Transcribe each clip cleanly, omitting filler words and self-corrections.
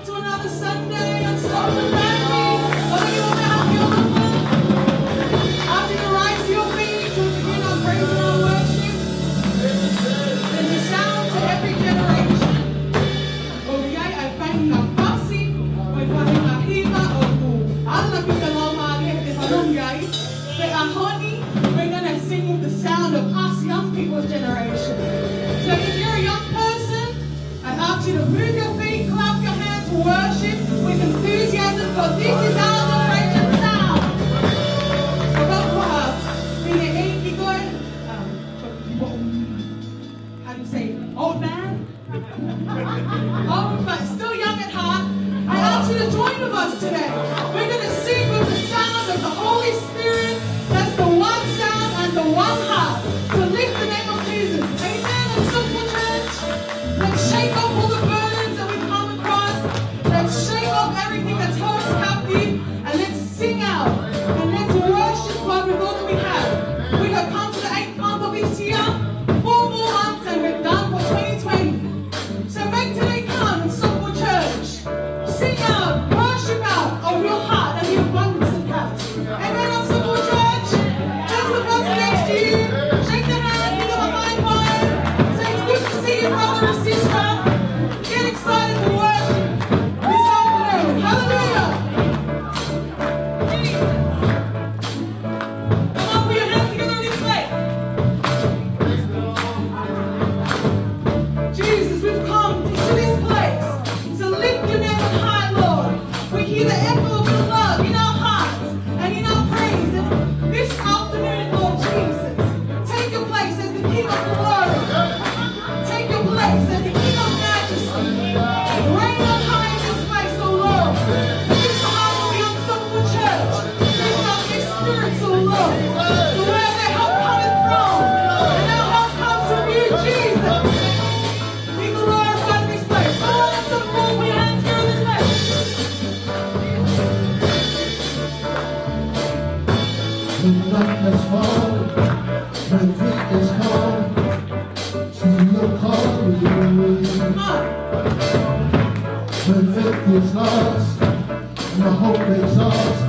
welcome to another Sunday on Slone and Randy. Whether you want to have your after you rise to your feet to begin our praise and our worship, there's a sound to every generation. Okay, I find a fussy, we find a hiva, all the people but honey, we're going to sing with the sound of us young people's generation. So if you're a young person, I ask you to move your feet, clap your hands, worship with enthusiasm, because this is our generation sound. How do you say, old man? Old, but still young at heart. I ask you to join with us today. We're going to sing with the sound of the Holy Spirit. That's the one sound and the one heart to lift the name of Jesus. Amen. And simple church, let's shake off all the burdens that we've come across. Let's shake off everything that's held us captive, and let's sing out and let's worship God with all that we have. We have come to the 8th month of this year, 4 more months, and we're done for 2020. So make today count and simple church. Sing out, worship out of your heart and the abundance it has. Amen. On simple church, that's the person next to you. Shake the hand, give them a high five. Say it's good to see you, brother and sister. Get excited to worship this afternoon. Hallelujah. Come on, put your hands together in this place. Jesus, we've come to this place to lift your name on high, Lord. We hear the echo of your love in our hearts and in our praise. And this afternoon, Lord Jesus, take your place as the King of glory. Take your place as the King of majesty. Reign on high in this place, O Lord. Lift the heart of the unstoppable church. Lift up their spirits, O Lord. To where their help cometh from. And our help comes from you, Jesus. Be glorified in this place. Come on, let's up all we hands here in this place. When darkness falls, when weakness comes, to look on you. Come on. When faith is lost, and the hope exhausts.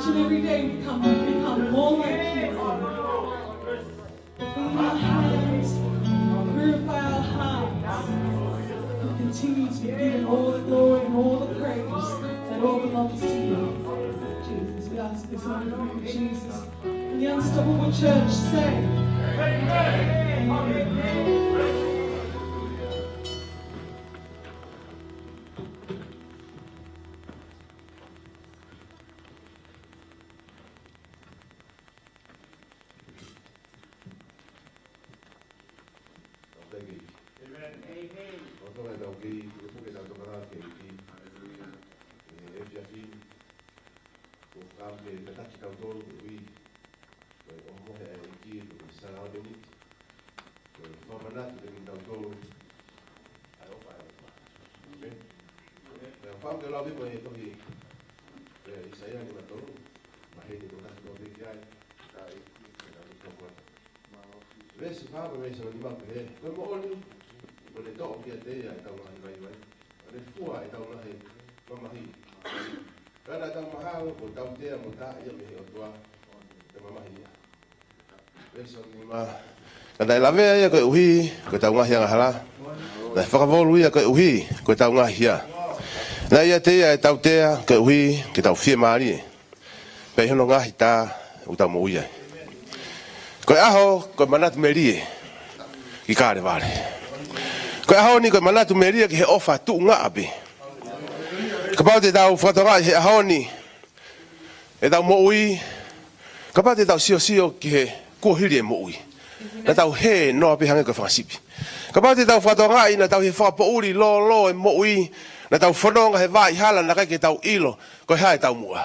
and every day become more like you. Clean our hands, purify our hearts, and continue to give Him all the glory and all the praise that all belongs to you. Jesus, we ask this on you, Jesus. And the Unstoppable Church say, Amen. Kada la vea ko uhi ko tau ngahi nga hala. Na whakavolu ia ko uhi ko tau ngahi ia. Na ia te ia tau tea ko uhi ki tau fie maari. Pei hono ngahi ta u tau mo uia. Ko aho ko manatu merie ki kare vale. Ko aho ni ko manatu merie ki he ofa tu nga abe. Ka pau te tau whatonga he aho ni e tau mo ui. Ka pau te tau sio ki he kuhiri e mo ui. Na tau he no api hange ko whakasipi. Ka pau te tau whatonga i na tau he whapouri lo e mo ui. Na tau whanonga he vai hala na kai ke tau ilo. Ko he hae tau mua.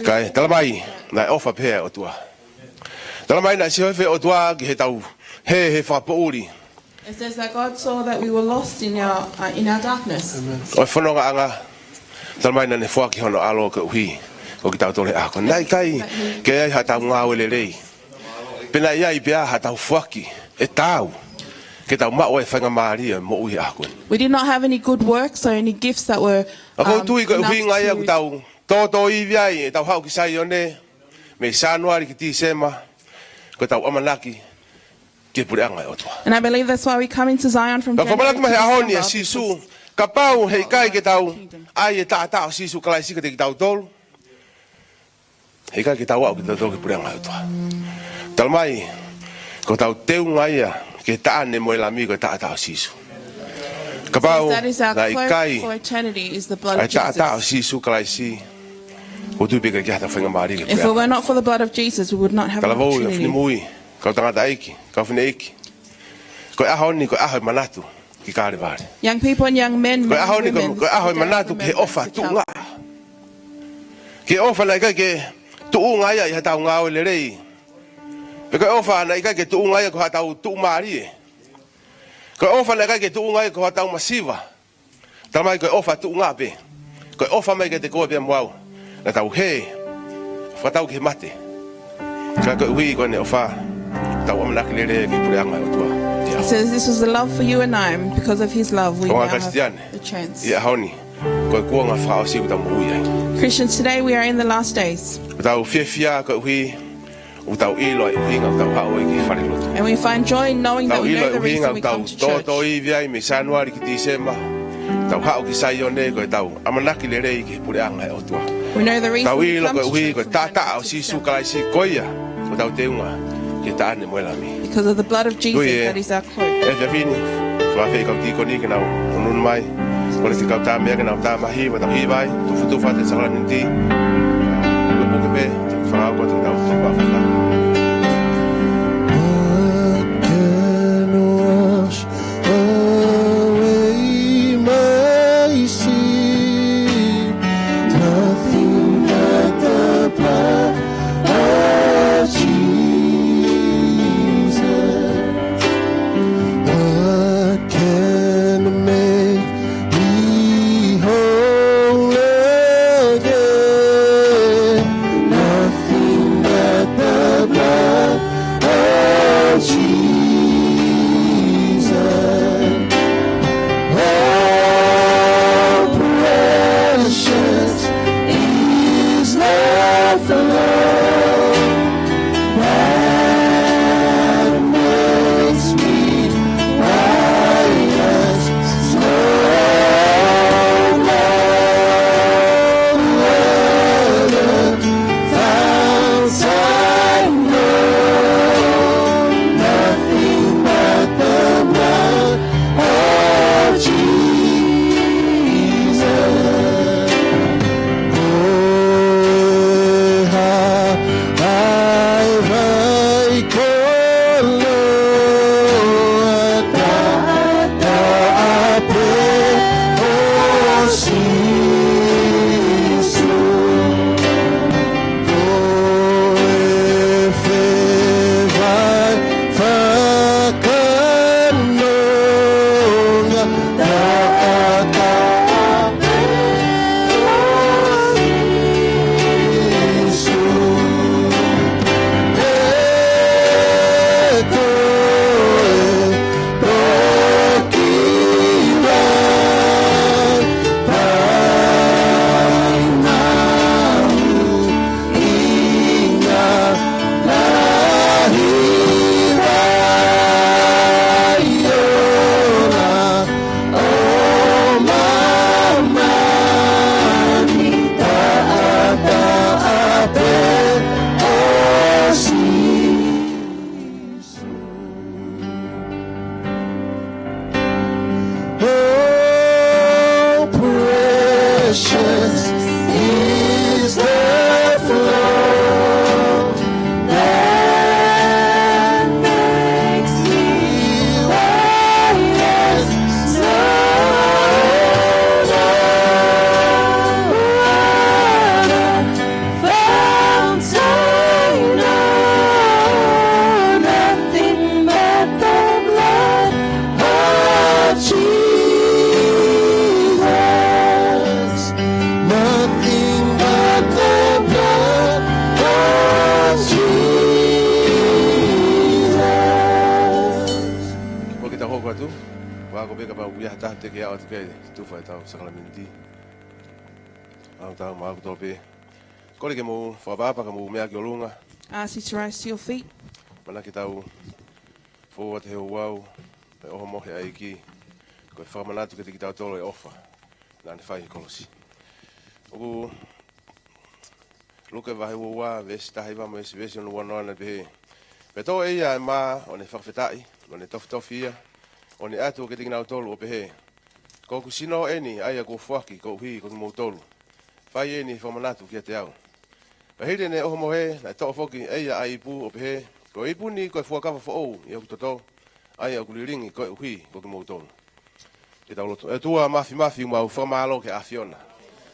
Kai, talamai na ofa pēa o tua. Talamai na si hoife o tua ki he tau he whapouri. It says that God saw that we were lost in our darkness. O whanonga anga. Talamai na ne whaki hono alo ka uhi. O ki tau tole ako. Nai kai, ke ai ha tau ngā wele rei. Pena iai pia ha tau whaki. E tau. Ke tau mao e whanga maaria mo ui ako. We did not have any good works or any gifts that were Ako tui ka uhi ngai aku tau toto i viai. E tau hau ki Sione. Me Januari ki Tisema. Ko tau amanaki. Ke pure angai o tua. And I believe that's why we come into Zion from Ka January whamanatu mahe to ahoni e December, sisu. because Ka pau hei kai ke tau. Ai e taa o sisu kalai sika te ki tau tolu. Hei kai ke tau au ki tau tolu ki pure angai o tua. Talamai. Ko tau teu ngaia. Ke taane mo elami ko taa o sisu. Ka pau that is our na i cloak kai. for eternity is the blood Ai of taa o Jesus. sisu kalai si. O tu pika ki hata whenga maari ke If it pure. were not for the blood of Jesus, we would not have an Kalavou ia opportunity. whini mui. Kau tangata eiki. Kau whine eiki. Ko ahoni ko ahoi manatu. Ki kāre vāre. Young people and young men, Ko men and ahoni women, ko ahoi manatu ke ofa tu ngā. Ke ofa na ikai ke tu unga ia i hatau ngā o le rei. Pe ko ofa na ikai ke tu unga ia ko hatau tu maari e. Ko ofa na ikai ke tu unga ia ko hatau masiva. Tamai ko ofa tu ngā pe. Ko ofa mai ke te koe pia mwau. Na tau he. Whatau ke mate. Ka ko hui ko ne ofa. Tau amanaki le re ki pure anga o tua. It says this was the love for you and I, and because of his love, we O now ngā have Kristiane. the chance. Ia haoni. Ko kua ngā whao si uta mo ui ai. Christians, today we are in the last days, Utau fia ko hui. Utau ilo i uhinga utau hao i ki whare lotu. and we find joy in knowing that Utau we ilo know i the reason uhinga we utau come to church. toto i viai me Januari ki Tisema. Utau hao ki Sione ko tau amanaki le rei ki pure anga o tua. We know the reason Tau we ilo come ko to hui church ko from tata January au to sisu December. kalai si koia. Utau teunga ki taane moelami. Because of the blood of Jesus, Ui e. that is our cloak. E fia fini. Whawhi kau tiko ni ke nau. Unun mai. Kone ki kau tā mea ke nau tā mahi. Wa tau hi vai. Tufutufa te sakala ninti. Ue puke pe. Whangau kua tu tau tupa whaka. What can wash away my sin? Nothing but the blood of Jesus. What can make me whole again? Tuavao tau sakalamenti. Au tau mau tope. Kore ke mo whabapa ka mo mea ki o lunga. Ask you to rise to your feet. Mana ki tau fōa te heo wau. Pe oho mohe aiki. Koe whamanatu ke te ki tau tolo e ofa. Nā ne whai kolosi. Oku luka wahe ua vesi tahi wa mo esi vesi onu wanoana pehe. Pe tō eia e mā o ne whawhetai. O ne tofi ia. O ne atu o ke te kinau tolo o pehe. Ko kusino eni aia ko fuaki ko hui ko mo tolu. Fai eni whamanatu kia te au. Pahire ne oho mohe na toa foki aia ai pu o pehe. Ko ipu ni ko fuakawa fo ou i au toto. Aia o kuliringi ko hui ko mo tolu. Te tau loto. E tua mafi mau whamalo ke afiona.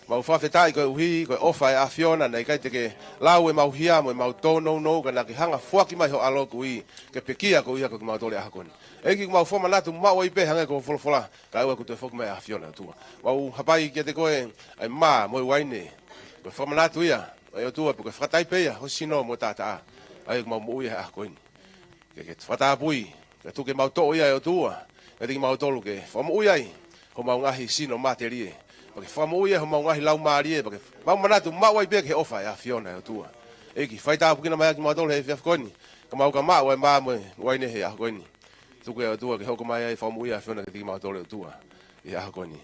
Mau whawhetai ko hui ko ofa e afiona nei kai te ke lau e mau hia mo e mau tono no ka na ki hanga fuaki mai ho alo ko hui ke pekia ko ia ko mau tole ahakoni. Eki mau foma natu mau i pe hanga ko folofola ka au ko te foku mai afiona tua. Mau hapai ki te koe ai ma mo waine. Ko foma natu ia ai tua ko fatai pe ho sino mo tata. Ai mau mo ia ahakoni. Ke fata pui ke tu ke mau to ia o tua. Ke te mau tolu ke foma uai ho mau ngahi sino materie. Porque fama uia ho mau ngahi lau marie porque mau manatu mau ai pe ke ofa ia afiona o tua. Eki faita pukina mai ki mau tolu he fiafkoni. Ka mau ka mau ai ma mo waine he ahakoni. Tuku e tua ke hoko mai ai whamu ia whiona ke tiki mau tole o tua i aha koni.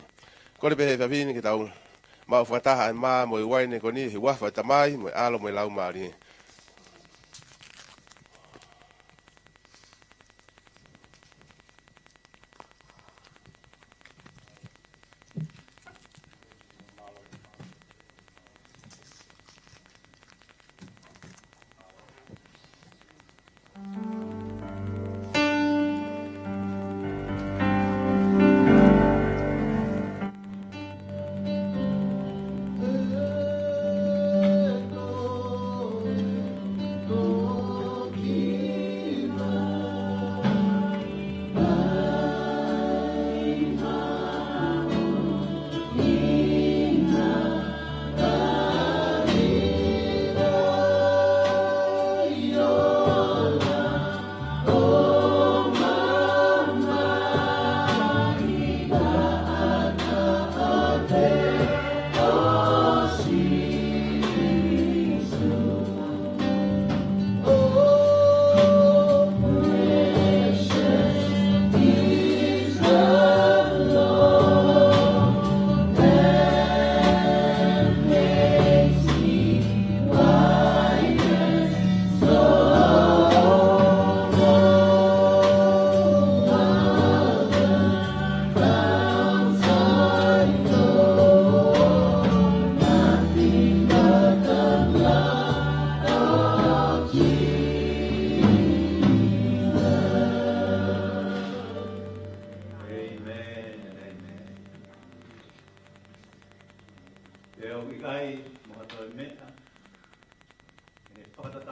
Kore pehe whawini ke tau mau whataha e maa mo i waine koni he wafa tamai mo i alo mo i lau maari.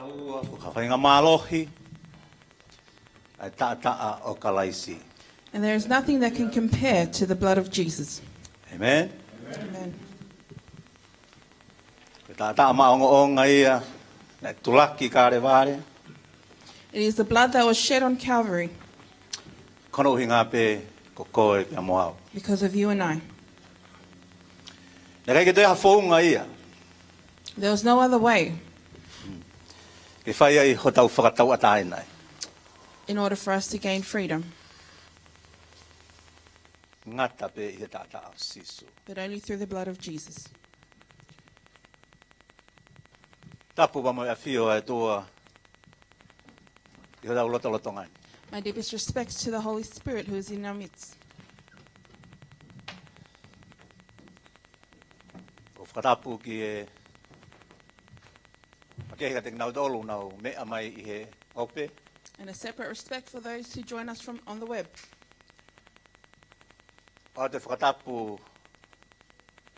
Aua ko ka whainga mālohi ai ta'a o kalaisi. And there is nothing that can compare to the blood of Jesus. Amen. Amen. Ko ta'a maonga ia na tulaki ka re vare. It is the blood that was shed on Calvary Kono hinga pe ko koe kia moao. because of you and I. Na kai ke te hawhaunga ia. There was no other way Ke whai ai ho tau whakatau atai nai. in order for us to gain freedom, Ngata pe i ta'a sisu. but only through the blood of Jesus. Tapu wa mo e whio e toa i ho tau loto ngai. My deepest respects to the Holy Spirit who is in our midst. Ko whakatapu ki e makehika te ngau tolu nau mea mai i he ope. And a separate respect for those who join us from on the web. O te whakatapu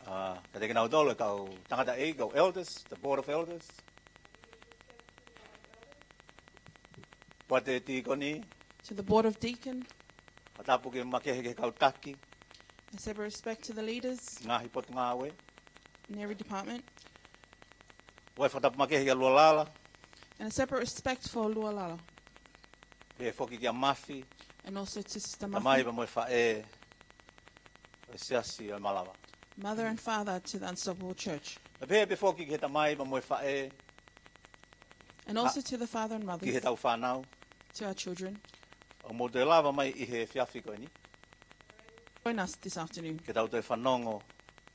ka te ngau tolu kau tangata e kau elders, the board of elders. Pua te tikoni, To the board of deacon, whakatapu ki makehika kau taki, a separate respect to the leaders ngahi potu ngāwe. in every department, Wai whakatapu makehika lua lala, and a separate respect for Lualala, pe whoki ki a mafi, and also to Sister ta mai Muffy, pa moe whae, o siasi o malawa. mother and father to the Unstoppable Church, Na pe whoki ki he ta mai pa moe whae, and also to the father and ki he mothers, tau whanau, to our children. o mo te lava mai i he whiawhi koe ni, Join us this afternoon ke tau te whanongo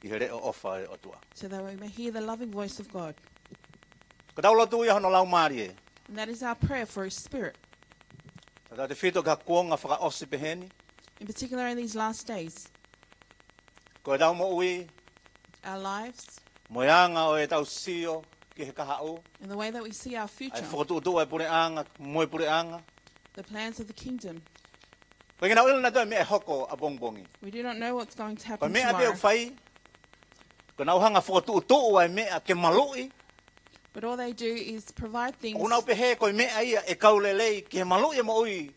i he reo ofa e o tua. so that we may hear the loving voice of God. Ko tau lotu ia hono lau maari e, And that is our prayer for His Spirit, ta tau te whito ka kuonga whaka osi peheni, in particular in these last days, ko e tau mo ui, our lives, moeanga o e tau sio ki he kaha o, and the way that we see our ai future, whakatuutua e pureanga, moe pureanga. the plans of the kingdom. Koe ngana uila na toi mea hoko a bongbongi. We do not know what's going to Koe happen mea pia tomorrow, whai, koe nau hanga whakatuutua e mea ke malui, but all they do is provide things o nau pehe koe mea ia e kaulelei ke he malui e mo ui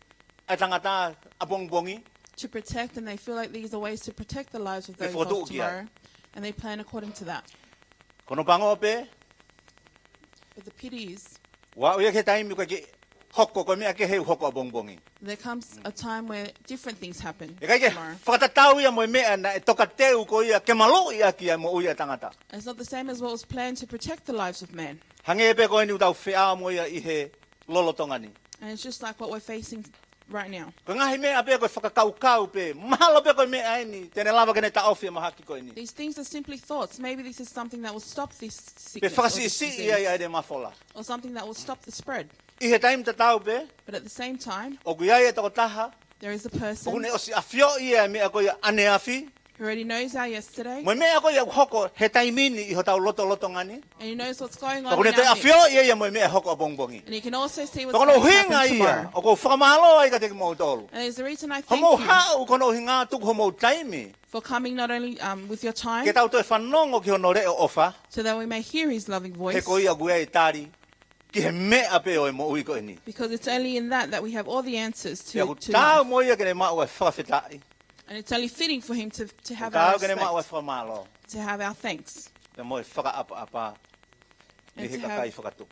ai tangata a bongbongi. to protect, and they feel like these are ways to protect the lives of those Before of do kia. tomorrow, and they plan according to that. Kono pango pe, But the pity is, wa uia ke taimi koe ke hoko koe mea ke heu hoko a bongbongi. there comes a time where different things happen E kai ke tomorrow. whakatatau ia mo e mea na e toka teu ko ia ke malui ia ki a mo ui a tangata. And it's not the same as what was planned to protect the lives of man. Hange e pe koe ni utau whea mo ia i he lolotongani. And it's just like what we're facing right now. Ko ngahi mea pe koe whakakaukau pe, mahalo pe koe mea ai ni, tene lava kene ta ofi mahaki koe ni. These things are simply thoughts. Maybe this is something that will stop this Pe sickness or, this whakasisi ia disease, ia de mafola. or something that will stop the spread. I he taim te tau pe, But at the same time, o kuiai e toko taha, there is a o person kune osi a fio ia mea koe ane afi, who already knows our yesterday, mo mea koe hoko he taimini i ho tau loto ngani, and he knows what's going o on kune in te our a midst. fio ia mo mea hoko a bongbongi. And he can also see what's Toko going no to hinga happen ia, tomorrow. o ko whakamalo ai ka te mo tolu. And there's a reason I Homo thank you hau kono hinga tuku homo taimi, for coming not only with your time, ke tau toi whanongo ki hono reo ofa, so that we may hear his loving he voice, ko ia guai tari, ki he mea pe o e mo ui koe ni. because it's only in that we have all the answers Ia to ku tau life. mo ia kene mau e whawhitai, And it's only fitting for him to have tau our kene mau e respect, whamalo, to have our thanks, te mo e whakaapa, ni and he to kakai have whakatu.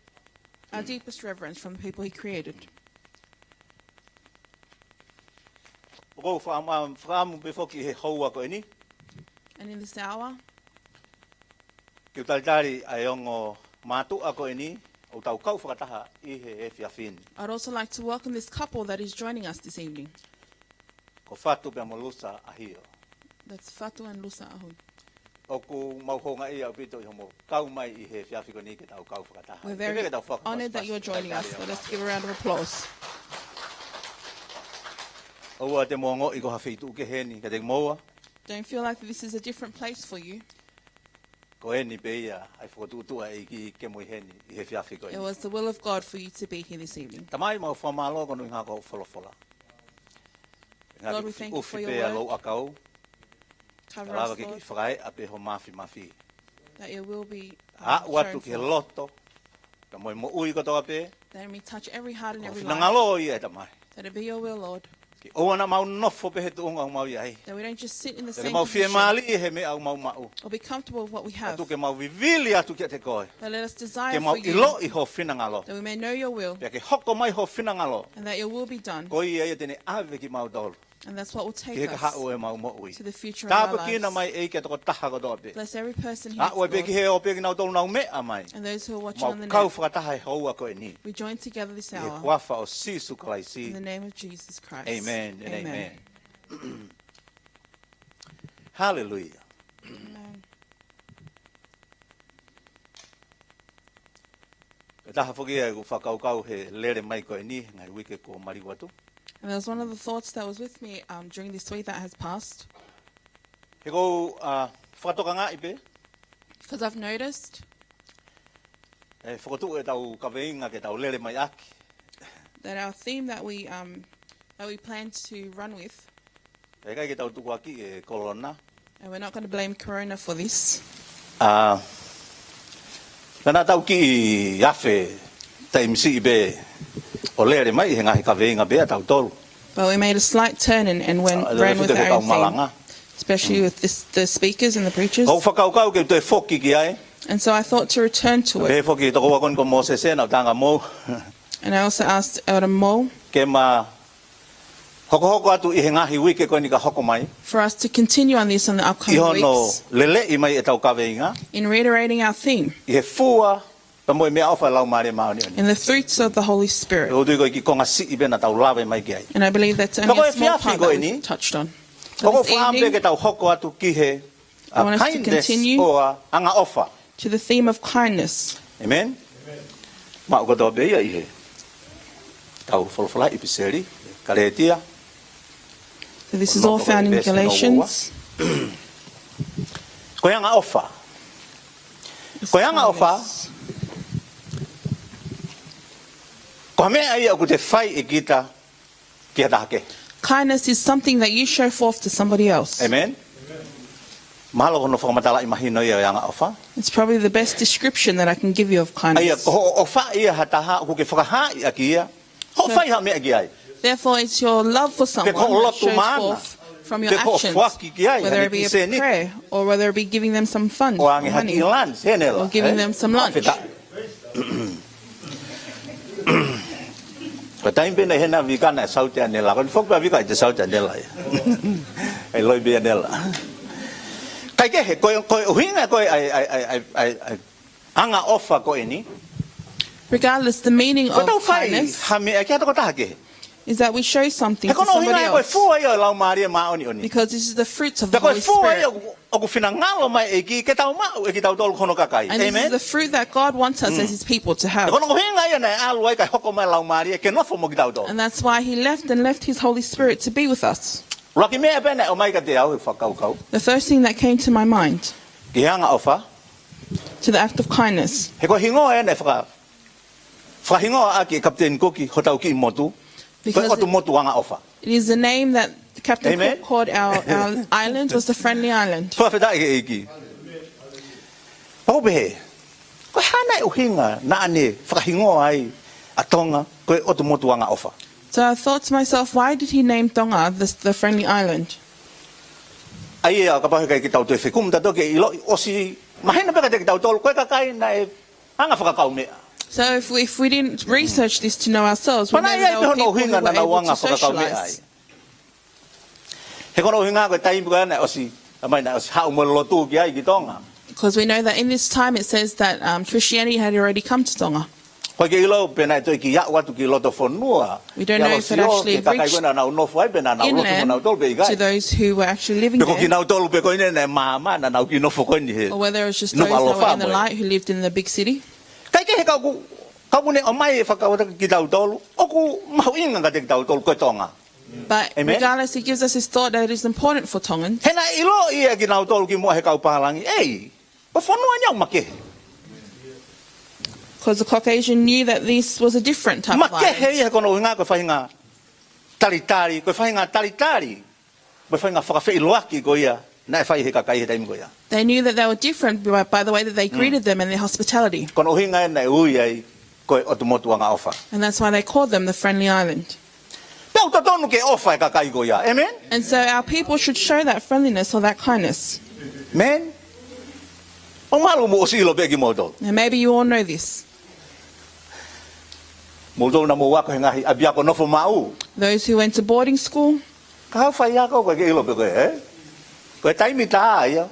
our deepest reverence from the people he created. O kou whaamu pe whoki he haua koe ni, And in this hour, ki utalitari ai ongo mātua koe ni, o tau kau whakataha i he e whiawhini. I'd also like to welcome this couple that is joining us this evening. Ko whatu pe amolusa ahio. That's Fatu and Lusa Ahui. O ku mauhonga ia o pito i homo kau mai i he whiawhi koe ni ke tau kau whakataha. We're Ke very ke tau whaka honored that pas- you're joining us. pas- So let's give a round of applause. Oua te mongo i ko hawhitu ke heni, ka te moa, Don't feel like this is a different place for you. ko heni pe ia, ai whakatutua i ki ke mui heni, i he whiawhi koe It ni. was the will of God for you to be here this evening. Tamai mau whamalo kono i ngako wholofola. Lord, we thank you for Uwhi your pe a word. lo akau, Cover ka lawa us, ke ki Lord, whakai a pe ho mafi, that your will be A watu shown ki he forth. loto, Ka mo mo ui ko to ape. That it may touch every heart and every Fina life. ngalo ia ta mai. That it be your will, Lord. Ki o na mau no fo pe tu ngau mau ia ai. That we don't just sit in the Te same mau fie position mali he me au mau mau. or be comfortable with what we have. Tu ke mau vivili atu ke te koe. But let us desire Ke mau for you ilo I ho fina ngalo. that we may know your will Pe ke hoko mai ho fina ngalo. and that your will be done. Ko ia tene ave ki mau dol. And that's what will Ki take ka ha us o e mau mo ui. to the future of our Ta pe ki na lives. mai e ke to taha ko do pe. Bless every person here, A o pe ki Lord, he o pe ki na dol na me a mai. and those who are watching Mau on the kau net. whakataha e hou a koe ni. We join together this I he hour kuawha o sisu in the kalaisi. name of Jesus Christ. Amen and amen. Hallelujah. Amen. E taha whoki e ku whakaukau he lere mai koe ni, ngai wike ko mariwatu. And that was one of the thoughts that was with me during this week that has passed. He kou whakatoka ngā ipe, Because I've noticed e whakatu e tau kaweinga ke tau lere mai aki. that our theme that we plan to run with, E kai ke tau tuku aki e korona. and we're not going to blame Corona for this. Nana tau ki afe taimsi ipe o lere mai he ngahi kaweinga bea tau tolu. But we made a slight turn and ran with our own theme, Malanga. especially with the speakers and the preachers. Kou whakaukau ke te whoki ki ai. And so I thought to return to it. He whoki toko wakon ko mo se se na tanga mo. And I also asked Elder Mo Ke ma hoko atu I he ngahi wike koe ni ka hoko mai. for us to continue on this on the I upcoming hono weeks lele I mai e tau kaweinga. in reiterating our theme I he fua pa mo mea ofa lau maare maoni oni. in the fruits of the Holy Spirit. O tui koe ki konga si I na tau lawe mai ki ai. And I believe that's only Kako a e small whiawhi part koe that ni? we've touched on. So Koko this whaampe ke evening, tau hoko atu ki he I want us to kindness continue o a anga ofa. to the theme of kindness. Amen? Ma uko tō beia I he. Tau wholawhala I piseri. Karetia. So this is all found in Galatians. Koe anga ofa. Koe anga ofa. Ko mea ia ku te whai I kita ki hata hake. Kindness is something that you show forth to somebody else. Amen? Mahalo kono whakamatala I mahino ia anga ofa. It's probably the best description that I can give you of Aia, kindness. ko ofa ia hataha, ku ke whakaha ia ki ia. Ho whai ha mea ki ai. Therefore, it's your love for someone ko that lotu shows mana. forth from your Te ko actions, whaki ki ai, whether hani it be ki a se ni. prayer or whether it be giving them some funds O or ange haki money. ilan, senela. Or giving them some lunch. Ko taim pena hena vikana saute anela. Ko fokpa vika te saute anela. Ai loi be anela. Kai ke he ko hinga ko ai anga ofa ko ini. Regardless, the meaning Ko of tau fai kindness ha me aki ko ta ke. is that we show something He to kono somebody hinga ko else. fu ai lau maria ma oni oni. Because this is the fruits of Pe the ko Holy fu ai Spirit. o ko fina ngalo mai e ki ke tau ma e ki tau tol kono kakai. And this is Amen. the fruit that God wants us as His people to have. Kono hinga ia na alu ai kai hoko mai lau maria ke no fo mo ki tau tol. And that's why He left His Holy Spirit to be with us. Roki me pena o mai ka te au e whakau. The first thing that came to my mind, Ki hanga ofa. to the act of kindness, He ko hingo e ne whaka. Whahingo a ki Captain Cookie hotau ki motu. Ko because otu motu anga ofa. it is the name that Captain Amen. Cook called our island was the Friendly Island. Whawheta e ki. Pau behe. Ko hana o hinga na ane whakahingo ai a tonga ko otu motu anga ofa. So I thought to myself, why did He name Tonga the Friendly Island? Ai e a kapahe kai ki tau te whikum tato ke ilo osi mahina peka te ki tau tolu koe kakai na e anga whakakau mea. So if we didn't research this to know ourselves, we know Pana that ia there were pehono people who hinga were na able wanga to whakakau mea ai. socialize. He kono hinga ko taimu ka na osi amai na osi hau mo lotu ki ai ki tonga. Because we know that in this time it says that Christianity had already come to Tonga. Ko ke ilo pena to ki ya watu ki loto fonua. We don't know if it actually reached inland to those who were actually living Ko ki there, nau tolu pe ko ine na mama na nau ki no fo ko ni he. or whether it was just No those that were in the alofa, light who lived in the big city. Kai ke he ka ku ka ku ne o mai fa ka wata ki tau tolu. O ku mau inga ka te tau tolu ko tonga. But Amen. regardless, it gives us this thought that it is important for Tongans. He na ilo ia ki nau tolu ki mo he ka upahalangi. Ei. Ko fonua nyau make. Because the Caucasian knew that this was a different type of Make he island. ia kono inga ko fainga talitari ko fainga talitari. Ko fainga whakawhi loaki ko ia. Na e whai he ka kai he taimi ko ia. They knew that they were different by the way that they greeted them and their hospitality. Kono hinga e na ui ai koe o tu motu anga ofa. And that's why they called them the Friendly Island. Pau ta tonu ke ofa e ka kai ko ia. Amen. And so our people should show that friendliness or that kindness. Men. O malu mo si lo be ki moto. And maybe you all know this. Moto na mo wa ko ngahi abia ko no fo mau. Those who went to boarding school, Ka fa ia ko ke lo be ko e. Ko tai mi ta ia.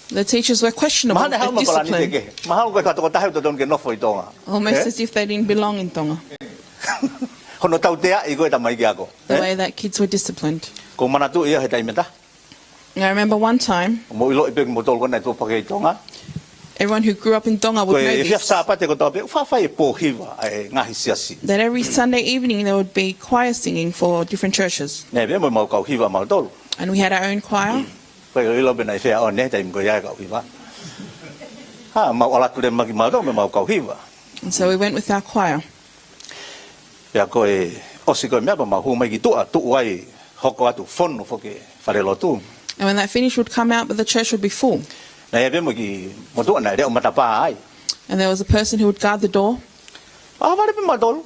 the teachers were questionable Mahana ha with ma palani discipline, ke. Mahal ko ka to ta to don ke no fo i tonga. almost as if they didn't belong in Tonga, Hono tau te a i ko ta mai ki ako. the way that kids were disciplined. Ko mana tu ia he tai meta. And I remember one time, Mo i lo i pe mo tol ko na to pa ke tonga. everyone who grew up in Tonga Ko would know e fia this, sa pa te ko to pe fa fa e po hiva ai ngahi siasi. that every Sunday evening there would be choir singing for different churches. Ne be mo ka hiva ma tol. And we had our own choir. Ko i lo be na fia on ne tai mo ia ka hiva. Ha ma ala tu le ma ki ma do me ma ka hiva. And so we went with our choir. Ya ko e o si ko me ba ma hu mai ki tu wai hoko atu fono fo ke fare lo tu. And when that finished would come out, but the church would be full. Na e be mo ki mo tu na re o mata pa ai. And there was a person who would guard the door. Ah vale be ma tol.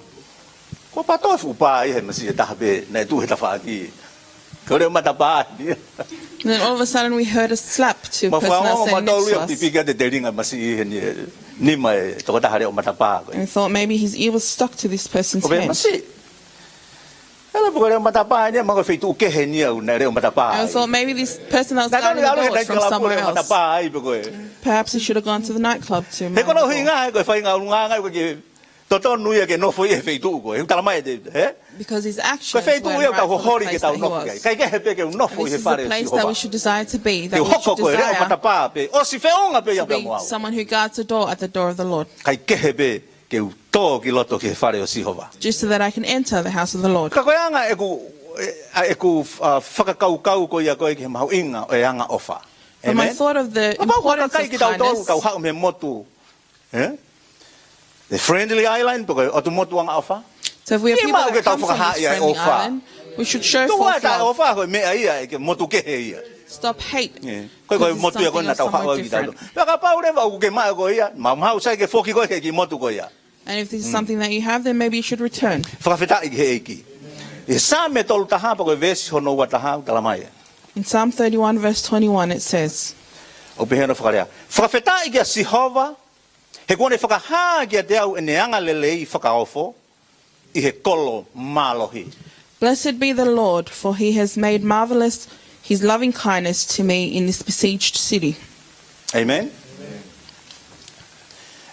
Ko pa to fu pa ai he ma si ta be na tu he ta fa ki. Ko re mata pa ai. And then all of a sudden we heard a slap to a Ma person fa else o ma saying next tol to ri us. pipi ga de deringa ma si ni mai to ta hare o mata pa ko. And we thought maybe his ear was stuck to this person's Ko be ma hand. si. Ela po re mata pa ni ma ko fe tu ke he ni au na re o mata pa. And we thought maybe this person that was Na ka guarding ni the alu door he was na from ka somewhere mata else. pa ai be ko. Perhaps he should have gone to the nightclub to He ko no mind the door. hinga ko fa nga nga ko ke to to nu ya ke no fo e fe tu ko. He ta mai de he. Because his Ko actions fe tu were ya right ka ho for the hori ke place ta that he no fo was. kai ke he pe ke no fo And he this is pare the si place ho that ba. we should desire to be, Te that we hoko should ko re o mata desire pa pe. O si fe onga pe ya to pe be mo. someone who guards the door at the door of the Lord, Kai ke he pe ke u to ki loto ke fare o si ho ba. just so that I can enter the house of the Lord. Ka ko anga e ku whakakau ko ia koe ke mau inga o e anga ofa. From I thought of the importance Kai of ki tau tolu kindness, tau hau me motu. The Friendly Island poko o tu motu anga ofa. so if we are Ki people mau ke that tau come from whakaha this ia e friendly ofa. island, we should show Tu wa forth ta love. ofa ko mea ia e ke motu ke he ia. Stop hate. Koe because it's motu ia koe something na of tau hau someone au ki tau. different. Pea ka pau rewa u ke maa ko ia. Mau sai ke foki koe ke ki motu ko ia. And if this is something that you have, then maybe you should return. Whakawhita i ke he eki. E sa me tolu taha poko vesi hono wa taha talamai. In Psalm 31 verse 21 it says, O pehena whakarea. Whakawhita i kia Sihova, he kone whakaha kia te au e neanga lelei whakaofo, i he kolo mālohi. Blessed be the Lord, for he has made marvelous his loving kindness to me in this besieged city. Amen?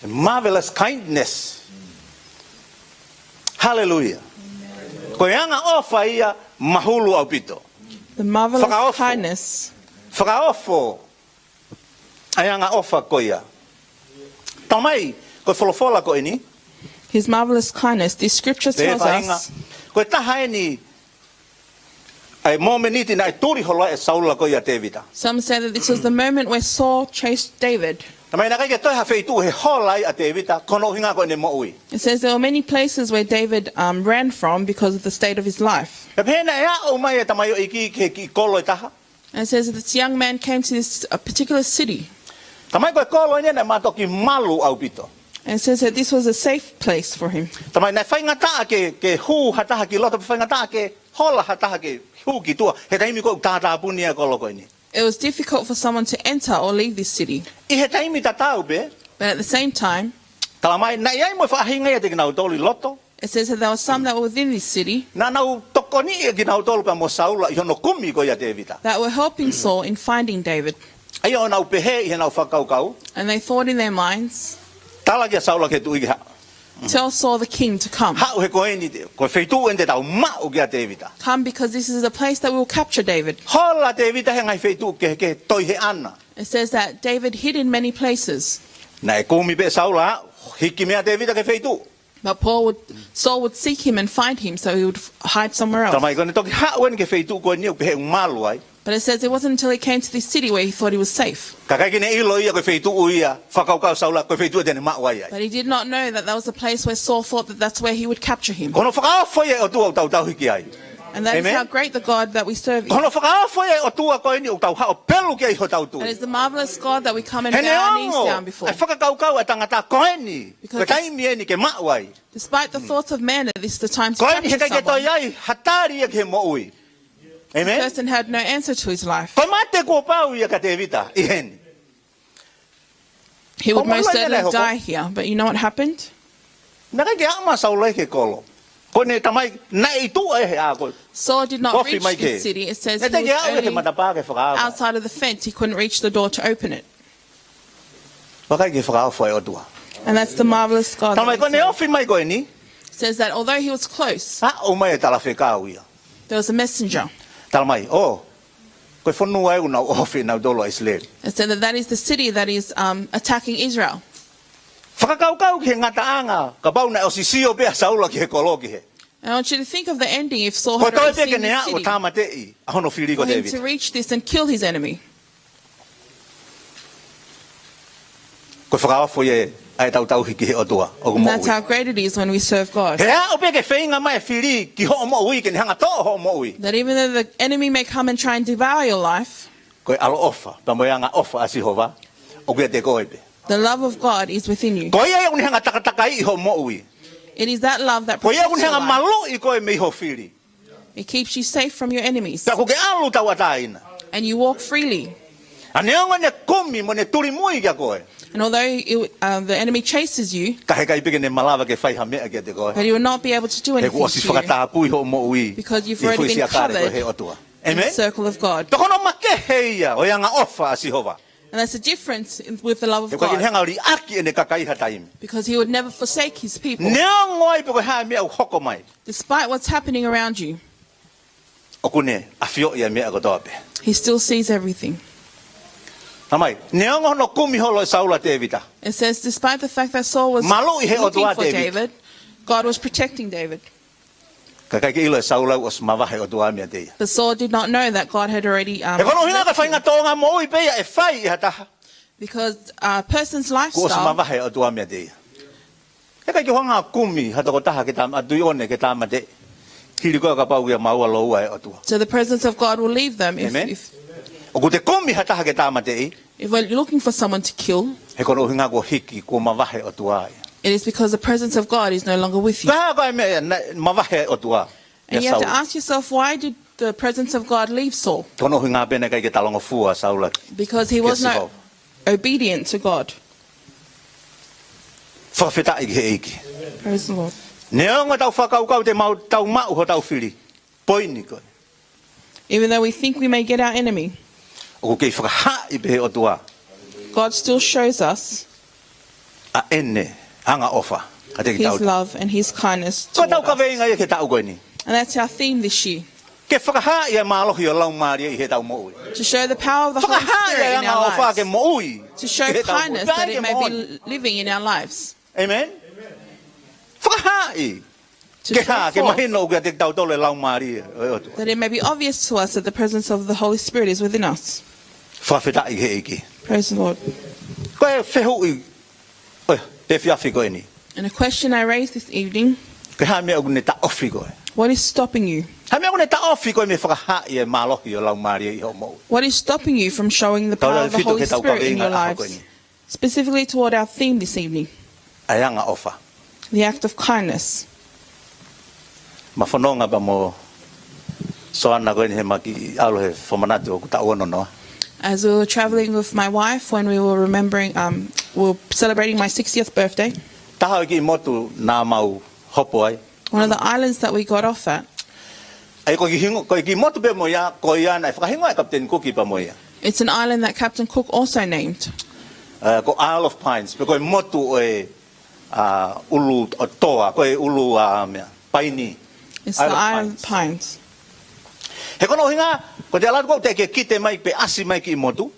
Marvelous kindness. Hallelujah. Ko anga ofa ia mahulu au pito. The marvelous Whakaofo. kindness. Whakaofo. Ai anga ofa ko ia. Tamai, ko wholofola ko ini. His marvelous kindness. This scripture Te tells whainga. us Ko taha ni ai momeniti na tori holoa e Saula ko ia Tevita. some say that this was the moment where Saul chased David. Tamai na kai ke toi ha feitu he holai a Tevita kono hinga ko ne moui. It says there were many places where David ran from because of the state of his life. Pe pena e a o mai e tamayo iki ke ki kolo e taha. And it says that this young man came to this particular city. Tamai ko kolo ni na matoki malu au pito. And it says that this was a safe place for him. Tamai na whainga taa ke hu hataha ki loto whainga taa ke hola hataha ke hu ki tua. He taimi ko tātaa punia kolo ko ini. It was difficult for someone to enter or leave this city. I he taimi tatau pe. But at the same time, Talamai na iai mo whaahinga ia te kinau tolu loto. it says that there were some that were within this city Na nau tokoni ia kinau tolu pa mo Saula i hono kumi ko ia Tevita. that were helping Saul in finding David. Ai o nau pehe i he nau whakaukau. And they thought in their minds, Tala kia Saula ke tu i ha. tell Saul the king to come. Hau he koe ni te. Ko feitu en te tau mao kia Tevita. Come because this is a place that will capture David. Hola Tevita he ngai feitu ke toi he ana. It says that David hid in many places. Na e kumi pe Saula hiki mea Tevita ke feitu. But Saul would seek him and find him, so he would hide somewhere else. Tamai kone toki hau en ke feitu ko ni o pehe malu ai. But it says it wasn't until he came to this city where he thought he was safe. Kakai kine ilo ia ko feitu ia. Whakaukau Saula ko feitu tene mao ai ai. But he did not know that that was the place where Saul thought that that's where he would capture him. Kono whakaofo ia o tu au tau hiki ai. And that is Amen. how great the God that we serve is. Kono whakaawhai e o tua koe ni o tau hao pelu ki ai ho tau tui. And it's the marvelous God that we come and He ne bow our knees ongo, down before. ai whakakaukau e tangata koe ni. Because Koe taimi e ni ke mauai. Despite the thoughts of man, this is the time to Koe ni he capture kai ke toi someone. ai, hatari e ke mo ui. The Amen. person had no answer to his life. Koe mate ko pau ia ka te vita, i heni. He would Koe most malai nere certainly hoko. die here. But you know what happened? Nā kai ke ama saulai ke kolo. Koe ne tamai, nai tu e he a koe. Saul did not Kofi reach mai ke. this city. It says Ne he te ke was au e ke only matapā ke whakaawhai. outside of the fence. He couldn't reach the door to open it. Wakai ke whakaawhai o tua. And that's the marvelous God. that Tamai we koe ne serve. ofi mai koe ni, It says that although he was close, ha o mai e tala whekau ia. there was a messenger. Tala mai, koe whonu ai una ofi nau dolo Israel. It said that that is the city that is attacking Israel. Whakakaukau ke ngata anga, ka pau na o sisio pia saula ki he kolo ki he. And I want you to think of the ending if Saul Koe had toi already pe ke seen nea the o city. tāma te i, a hono whiri ko For him David. to reach this and kill his enemy. Koe whakawhai e ai tau tau hiki he o tua, o And mo that's ui. how great it is when we serve God. He a o pe ke whainga mai whiri ki ho mo ui, ke ni hanga tō ho mo ui. That even though the enemy may come and try and devour your life, Koe alo ofa, pa mo anga ofa a Sihova, o kia te koe pe. the love of God is within you. Koe ia o ni hanga takataka i ho mo ui. It is that love that Koe ia o protects ni your hanga life. malo i koe me i ho whiri. It keeps you safe from your enemies. Pea ko ke alu tau ataina. And you walk freely. A neonga ne kumi mo ne turi mui kia koe. And although the enemy chases you, Ka he kai peke ne malawa ke whaiha mea kia te koe. but he will not be able to do He anything kua si to you whakatapui ho mo ui. because you've I already whuisi been a kare koe covered he otua. in the Amen? circle of God. Tokono make heia o yanga ofa a Sihova. And that's the difference with the love He of koe ki God. henga ori aki e ne kakaiha taimi. Because he would never forsake his people. Neongo ai peko hea mea u hoko mai. Despite what's happening around you, O kune, a fio ia mea ko toa pe. he still sees everything. Tamai, neongo hono kumi holo e saula te evita. It says, despite the fact that Saul was Malo i he o looking tua for David. David, God was protecting David. Ka kai ke ilo e saula os mawahe o tua mea te ia. But Saul did not know that God had already He kono hinga ka whainga tōnga mo ui peia e whai i hataha. because a person's Ko os lifestyle, mawahe o tua mea te ia. He kai ke whanga kumi hatako taha ke tama, atui one ke tama te. Hiri koe ka pau kia maua loua e o tua. so the presence of God will leave them. Amen. If O ko te kumi hataha ke tama te i. we're looking for someone to kill, He kono hinga ko hiki ko mawahe o tua ia. it is because the presence of God is no longer with you. Ka koe mea mawahe o tua. And you have to ask yourself, why did the presence of God leave Saul? Tono hinga pene kai ke talonga fua saula. Because he was Yes, not obedient to God. Whawheta i ke eiki. Praise the Lord. Neonga tau whakaukau te mau tau mau ho tau whiri. Poini koe. Even though we think we may get our enemy, O kei whakaha i pehe o tua. God still shows us A ene anga ofa. A te ki tau. his love and his kindness Ko toward tau ka us. veinga i ke tau koe ni. And that's our theme this year, Ke whakaha i a mālohi o lau maari i he tau mo ui. to show the power of the Holy Whakaha i Spirit a in anga our ofa ke lives, mo ui. to show Ke he tau mo ui. kindness that Pea it ke may mo ui. be living in our lives. Amen? Whakaha i. To Ke show ha, ke forth mahino ke te tau tole lau maari. that it may be obvious to us that the presence of the Holy Spirit is within us. Whawheta i he eiki. Praise the Lord. Koe whehu i. Oe, te whiawhi koe ni. And a question I raised this evening, Ke ha mea ne ta ofi koe. what is stopping you? Ha mea ne ta ofi koe me whakaha i e mālohi o lau maari i ho mo ui. What is stopping you from showing the power of the Holy Spirit in your lives? Specifically toward our theme this evening, Ayanga ofa. the act of kindness. Ma whanonga ba mo soana koe ni he maki alo he whamanatu o kuta ono noa. As we were traveling with my wife when we were remembering, we were celebrating my 60th birthday, Taha ki i motu nā mau hopo ai. one of the islands that we got off at, Ai koe ki motu pe mo ia, koe ia nai whakahingo e Kapten Cookie pa mo ia. it's an island that Captain Cook also named. Ko Isle of Pines, pe koe motu e ulu o toa, koe ulu mea, paini. It's Isle the of Island Pines. Pines. He kono hinga, ko te alatu kou te ke kite mai pe asi mai ki i motu.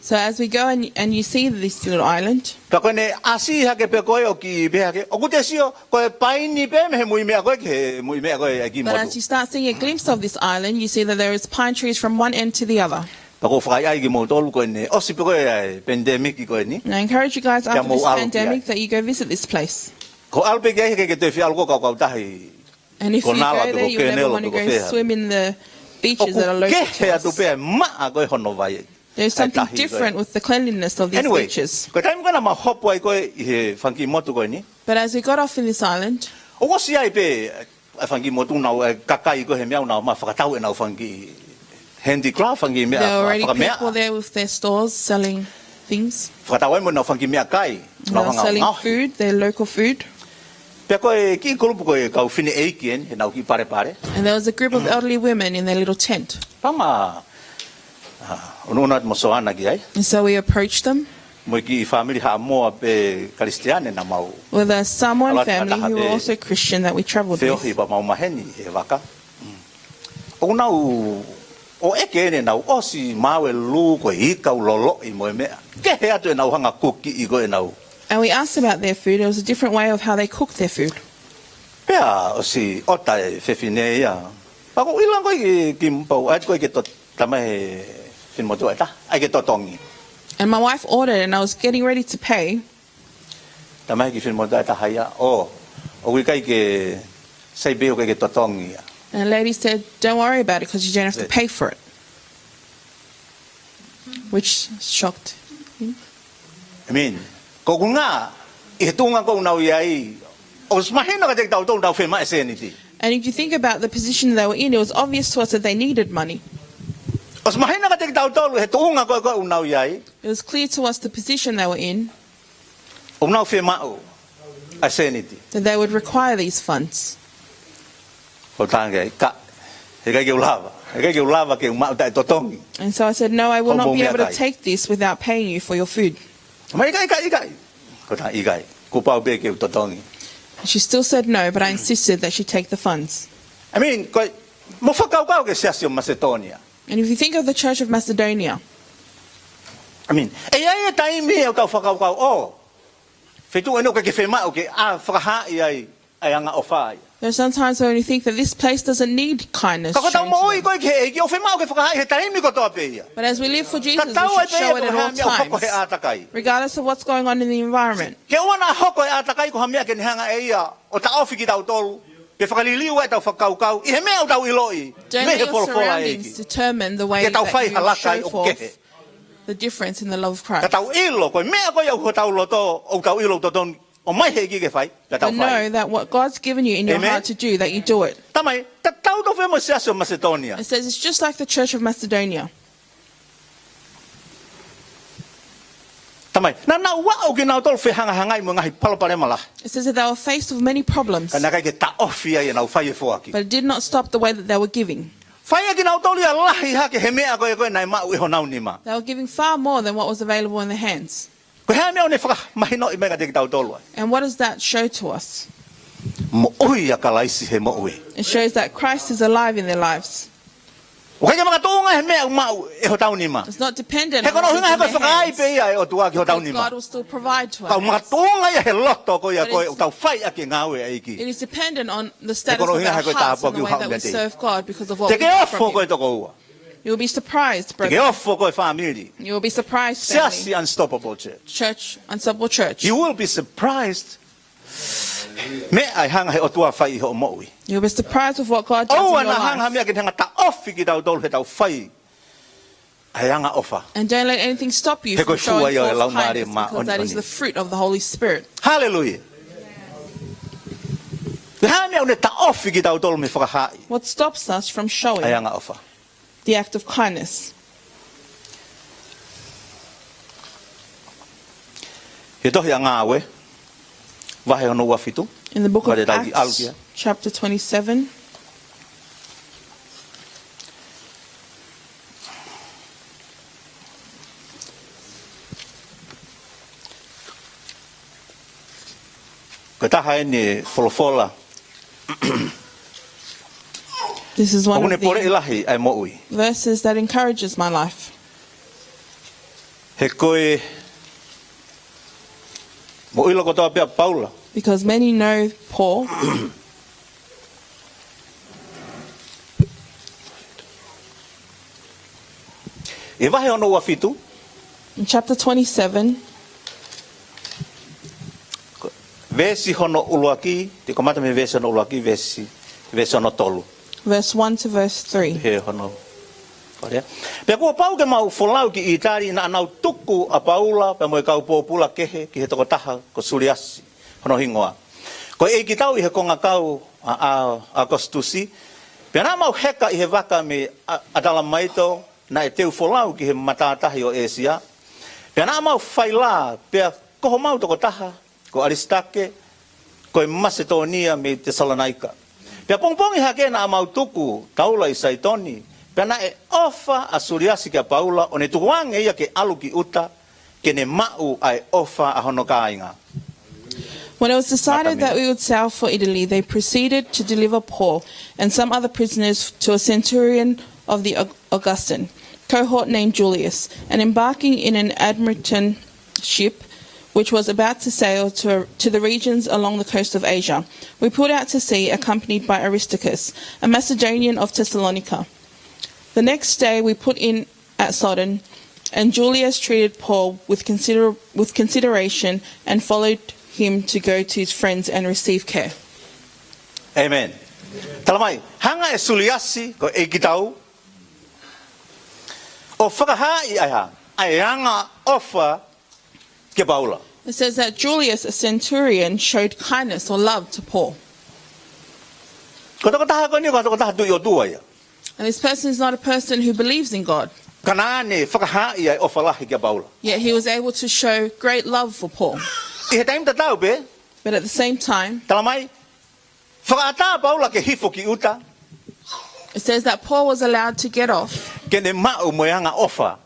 So as we go and you see this little island, Ka koe ne asi hake pe koe o ki pe hake. O kute sio, koe paini pe me he mui mea koe ke mui mea koe e ki but as motu. you start seeing a glimpse of this island, you see that there is pine trees from one end to the other. Pa ko whakai ai ki motu olu koe ne, osi pe koe ai pandemic ki koe ni. And I encourage you guys after mo this alu ki pandemic ai. that you go visit this place. Ko alpe ki ai ke te whialu ko kau tahi And if you Konala go tu there, ko you'll never kenelo want to tu ko go whea. swim in the beaches that are O local ke to hea tu us. pea maa koe hono vai. There's something different with the cleanliness of these Anyway, beaches. koe taimi kana ma hopo ai koe i he whanki motu koe ni. But as we got off in this island, O wasi ai pe whanki motu nau kakai koe he meau nau ma whakatau e nau whanki handicraft whanki mea there were already whakamea. people there with their stores selling things. Whakatau ai mo nau whanki mea kai. They Nau were hanga selling ngau. food, their local food. Pea koe ki kulupu koe kau whine eikien he nau ki pare pare. And there was a group of elderly women in their little tent. Pama ununa mo soana ki ai. And so we approached them Mo ki family ha moa pe Kristiane na mau. with a Samoan Ala family who were taha also Christian that we traveled Feo with. hi pa mau maheni he waka. O nau o eke ne nau osi mawe lu ko i kau lolo i mo mea. Ke he atu e nau hanga kuki i go e nau. And we asked about their food. It was a different way of how they cooked their food. Pea osi ota e fefine ia. Pako ilang ko ki mpau ai ko ke to tama he fin mo tu ai ta. Ai ke to tongi. And my wife ordered, and I was getting ready to pay. Tama ki fin mo tu ai ta haya. O wi kai ke sai beo ke to tongi ia. And the lady said, don't worry about it because you don't have to pay for it. Which shocked him. I mean, ko kunga I tunga ko nau iai. Os mahina ka te tau tau fe mai se ni ti. And if you think about the position they were in, it was obvious to us that they needed money. Os mahina ka te tau tau he tunga ko nau iai. It was clear to us the position they were in, O nau fe mau. A se ni ti. that they would require these funds. Ko tanga ka. He kai ke ulava. He kai ke ulava ke mau tai totongi. And so I said, no, I will not be able to Kai. take this without paying you for your food. Mai kai. Ko tanga ikai. Ku pau be ke totongi. And she still said no, but I insisted that she take the funds. I mean, ko mo whakau kau ke Siasio Macedonia. And if you think of the Church of Macedonia, I mean, e ai e taimi e kau whakau kau o. Fetu eno ke fe mau ke a whakaha ai anga ofai. there are sometimes when you think that this place doesn't need kindness Ka shown tau mo to i them. ko ke e o fe mau ke whakaha he taimi ko toa pe ia. But as we live for Jesus, Ka we tau ai should pe show e it ko at all ha mea hoko he times, atakai. regardless of what's going on in the environment. Ke ona hoko e atakai ko ha mea ke ni hanga e ia o ta ofi ki tau tolu. Pe whakaliliu e tau whakau kau. I he mea o tau iloi. Don't Me he let your polofola e surroundings ki. determine the way Ke tau that whai you halakai show o forth kehe. the difference in the love of Ka Christ. tau ilo ko mea ko ia ko tau loto o tau ilo toton. O mai he ki ke whai. Ka tau But whai. know that what God's given you in your Amen. heart to do, that you do it. Tamai, ta tau to fe mo Siasio Macedonia. It says it's just like the Church of Macedonia. Tamai, na wa o ki na tol fe hanga hanga I mo ngahi palopare mala. It says that they were faced with many problems, Ka na kai ke ta ofi ai na whai e foaki. but it did not stop the way that they were giving. Whai ki na tol ia lahi ha ke he mea ko e ko nai mau I ho nau ni ma. They were giving far more than what was available in their hands. Ko he mea o ne whaka mahino I mega te ki tau tolu ai. And what does that show to us? Mo ui a kalaisi he mo ui. It shows that Christ is alive in their lives. O kai ke mga tuunga he mea mau e ho tau ni ma. It's not dependent He on kono what hinga he is ko in their whakai hands, pe ia e o tua ki ho tau ni because ma. God will still provide to Kau mga us. tuunga ia he loto ko ia But ko it's- e tau whai a ke ngawe ai ki. It is dependent on the status kono of hinga our he koe hearts tāpua and the ki way hau that we mea te. serve God because of what Te we ke get ofo from ko e Him. toko ua. You'll be surprised, Te ke brother. ofo ko e family. You'll be surprised, family. Siasi Unstoppable Church. Church, Unstoppable Church. You will be surprised. Me ai hanga he o tua whai ho moui. You'll be surprised with what God does O in your ana hanga life. mea ke hanga ta ofi ki tau tolu he tau whai. Ai hanga ofa. And don't let anything stop you He from koe fua showing ia e lau forth mare kindness, ma because that is oni. the fruit of the Holy Spirit. Hallelujah. Te hanga mea o ne ta ofi ki tau tolu me whakahai. What stops us from Ai showing hanga ofa. the act of kindness? He tohi a ngāwe. Wahe ono ua fitu. In the book of Kare tau ki Acts, Alkia. chapter 27, Ko taha e ne folofola. this is one Oku ne of pore the ilahi ai mo ui. verses that encourages my life. He koe mo ilo ko toa pia Paula. Because many know Paul, E wahe ono ua fitu. in chapter 27, Vesi hono uluaki. Te komata me vesi hono uluaki. Vesi Verse ono tolu. verse 1 to verse 3. He hono. Kore. Pe ko pau ke mau folau ki itari na nau tuku a paula pe mo kau popula kehe ki he toko taha ko suliasi hono hingoa. Ko e ki tau I he konga kau a kostusi. Pe na mau heka I he waka me adala maito na e teu folau ki he matatahi o Asia. Pe na mau faila pe ko mau toko taha ko Aristake ko Macedonia me Thessalonica. Pe pongpongi hake na mau tuku taula I Saitoni. Pe na e ofa a suriasi ke Paula o ne tuwange ia ke aluki uta ke ne mau ai ofa a hono kainga. When it was decided that we would sail for Italy, they proceeded to deliver Paul and some other prisoners to a centurion of the Augustan cohort named Julius, and embarking in an Admiralty ship, which was about to sail to the regions along the coast of Asia, we put out to sea accompanied by Aristarchus, a Macedonian of Thessalonica. The next day we put in at Sidon, and Julius treated Paul with consideration and followed him to go to his friends and receive care. Amen. Talamai, hanga e suliasi ko e kitau. O whakahai ai hanga ofa ke Paula. It says that Julius, a centurion, showed kindness or love to Paul. Ko toko taha ko ni ko toko taha tu yo tua ia. And this person is not a person who believes in God. Kanane whakahai ai ofa lahi ke Paula. Yet he was able to show great love for Paul. I he taim tatau pe. But at the same time, Talamai, whakaata Paula ke hifo ki uta. it says that Paul was allowed to get off, Ke ne mau mo hanga ofa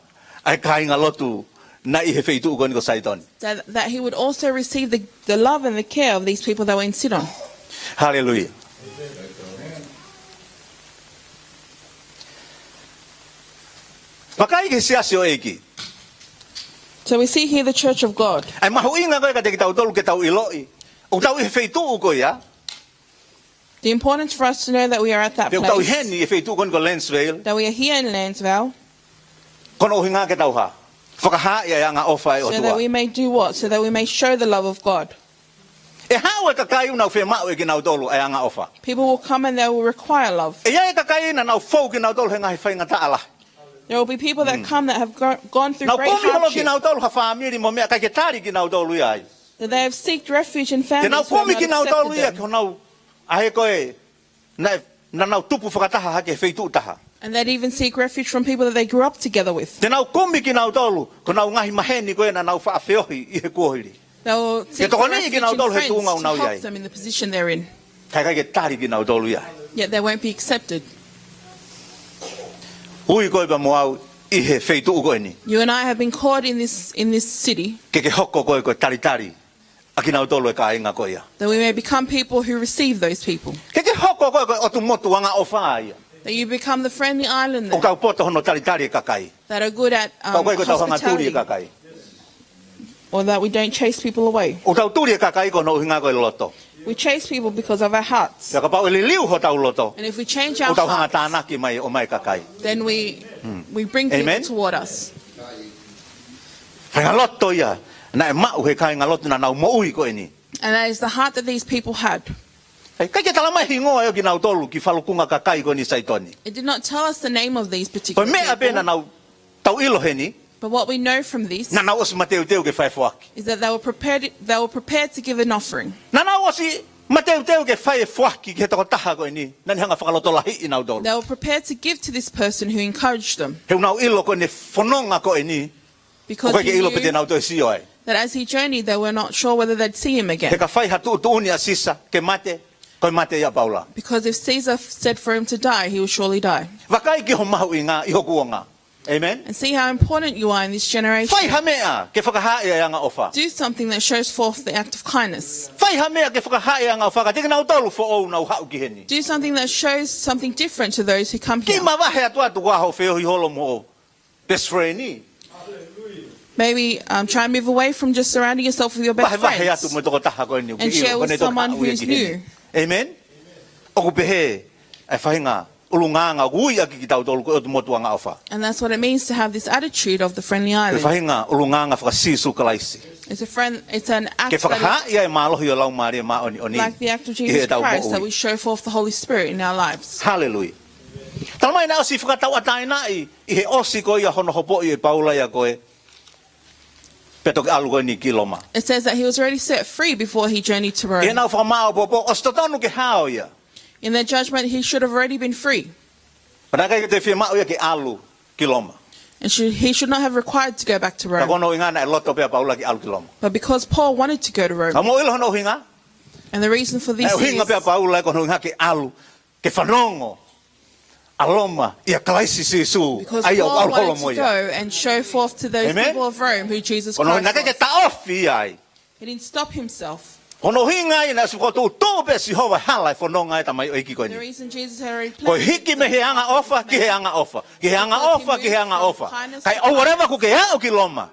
ai kainga lotu na I he feitu ko ni ko Saitoni. that he would also receive the love and the care of these people that were in Sidon. Hallelujah. Pakai ke siasio eki. So we see here the church of God. Ai mahuinga ko ka te tau tolu ke tau iloi. O tau I feitu ko ya. The importance for us to know that we are at that Pe tau place, heni I feitu ko ni ko Lensvale. that we are here in Lansvale, Kono hinga ke tau ha. Whakaha ia nga ofa o so that tua. we may do what? So that we may show the love of God. E hawa ka kai una fe mau e ke nau tolu ai nga ofa. People will come and they will require love. E ia ka kai na nau fou ke nau tolu henga hi whainga taala. There will be people that come that have gone through Nau great komi holo ki hardship, nau tolu ha whaamiri mo mea kai ke tari ki nau tolu ia ai. that they have sought refuge in Te families nau who have komi not ki nau tolu ia accepted ke them. nau ahe koe na nau tupu whakataha ha ke feitu taha. And they'd even seek refuge from people that they grew up together with. Te nau komi ki nau tolu ko nau ngahi maheni koe na nau whaafeohi I he kuohiri. They will seek toko for nei refuge ki in nau tolu he friends tuunga to unau iai. help them in the position they're in. Kai kai ke tari ki nau tolu ia. Yet they won't be accepted. Ui koe pa moau I he feitu koe ni. You and I have been caught in this city, Ke hoko koe koe tari tari. Aki nau tolu e ka inga koe ia. that we may become people who receive those people. Ke hoko koe koe otu motu anga ofa ia. That you become the friendly island O there, kau poto hono tari tari e ka kai. that are good at Kau koe koe tau hanga turi e hospitality, ka kai. or that we don't chase people away. O tau turi e ka kai ko no hinga koe loto. We chase people because of our hearts. Ia ka pau ili liu ho tau loto. And if we change O our tau hanga hearts, tānaki mai o mai ka kai. then we bring people Amen. toward us. Whainga loto ia. Na e mau he kai ngaloto na nau mo ui koe ni. And that is the heart that these people had. Kai ke talamai hingoa e o ki nau tolu ki whalukunga ka kai ko ni Saitoni. It did not tell us the name of these Koe particular mea pena people, nau tau ilo he ni. but what we know from this Na nau osi mateu teu ke whai whaki. is that they were prepared to give an offering. Na nau osi mateu teu ke whai whaki ki he toko taha koe ni. Nani hanga whakaloto lahi I nau tolu. They were prepared to give to this person who encouraged them, Heu nau ilo koe ne whanonga koe ni. because Koe ke he ilo pe te knew nau toi sio ai. that as he journeyed, they were not sure whether they'd see him He again. ka whai hatu utuuni a sisa ke mate. Koe mate ia Paula. Because if Caesar said for him to die, he will surely die. Wakai ki ho mahu I ngā iho kuonga. Amen. And see how important you are in this generation. Whai ha mea ke whakahae ia ngā ofa. Do something that shows forth the act of kindness. Whai ha mea ke whakahae ia ngā ofa. Ka teke nau tolu fo ou nau hau ki heni. Do something that shows something different to those who come Ki here. mawahe atu atu waho wheo hi holo mo best friend ni. Maybe try and move away from just surrounding yourself with your best Wahe atu friends. mo toko taha koe ni. And share with someone who's new. Amen. Oku pehe ai whainga ulunganga ui aki ki tau tolu ko tu motuanga ofa. And that's what it means to have this attitude of the friendly Ke island. whahinga ulunganga whakasisu kalaisi. It's an act Ke that whakaha ia e mālohi o lau maria ma oni oni. is like the act of I he Jesus tau Christ, mo'ui. that we show forth the Holy Spirit in our lives. Hallelujah. Talmai na osi whakatau atai na i he osi ko ia hono hopo i e paula ia koe. Peto ke alu koe ni kiloma. It says that he was already set free before he journeyed to I Rome. nau whamao popo, o stotonu ke hao ia. In their judgment, he should have already been free. Panakai ke te whiamao ia ke alu kiloma. And he should not have required to go back to Ka Rome. kono inga na e loto pia paula ke alu kiloma. But because Paul wanted to go to Ka Rome, mo ilo hono hinga. and the reason for E this hinga pia is paula kono inga ke alu ke whanongo. Aloma ia kalaisi sisu. because Ai au Paul alu holo wanted mo to ia. go and show forth to those Amen. people of Rome who Jesus Kono Christ hinga ke was. taofi ai. He didn't stop himself. Kono hinga ina su koto to pe si hova hala whanonga e tamai oiki koe The ni. reason Jesus had already Ko planned hiki me he anga ofa, ki he anga ofa. Ki he anga ofa, ki he anga ofa. Kai o whatever ku ke hao ki loma.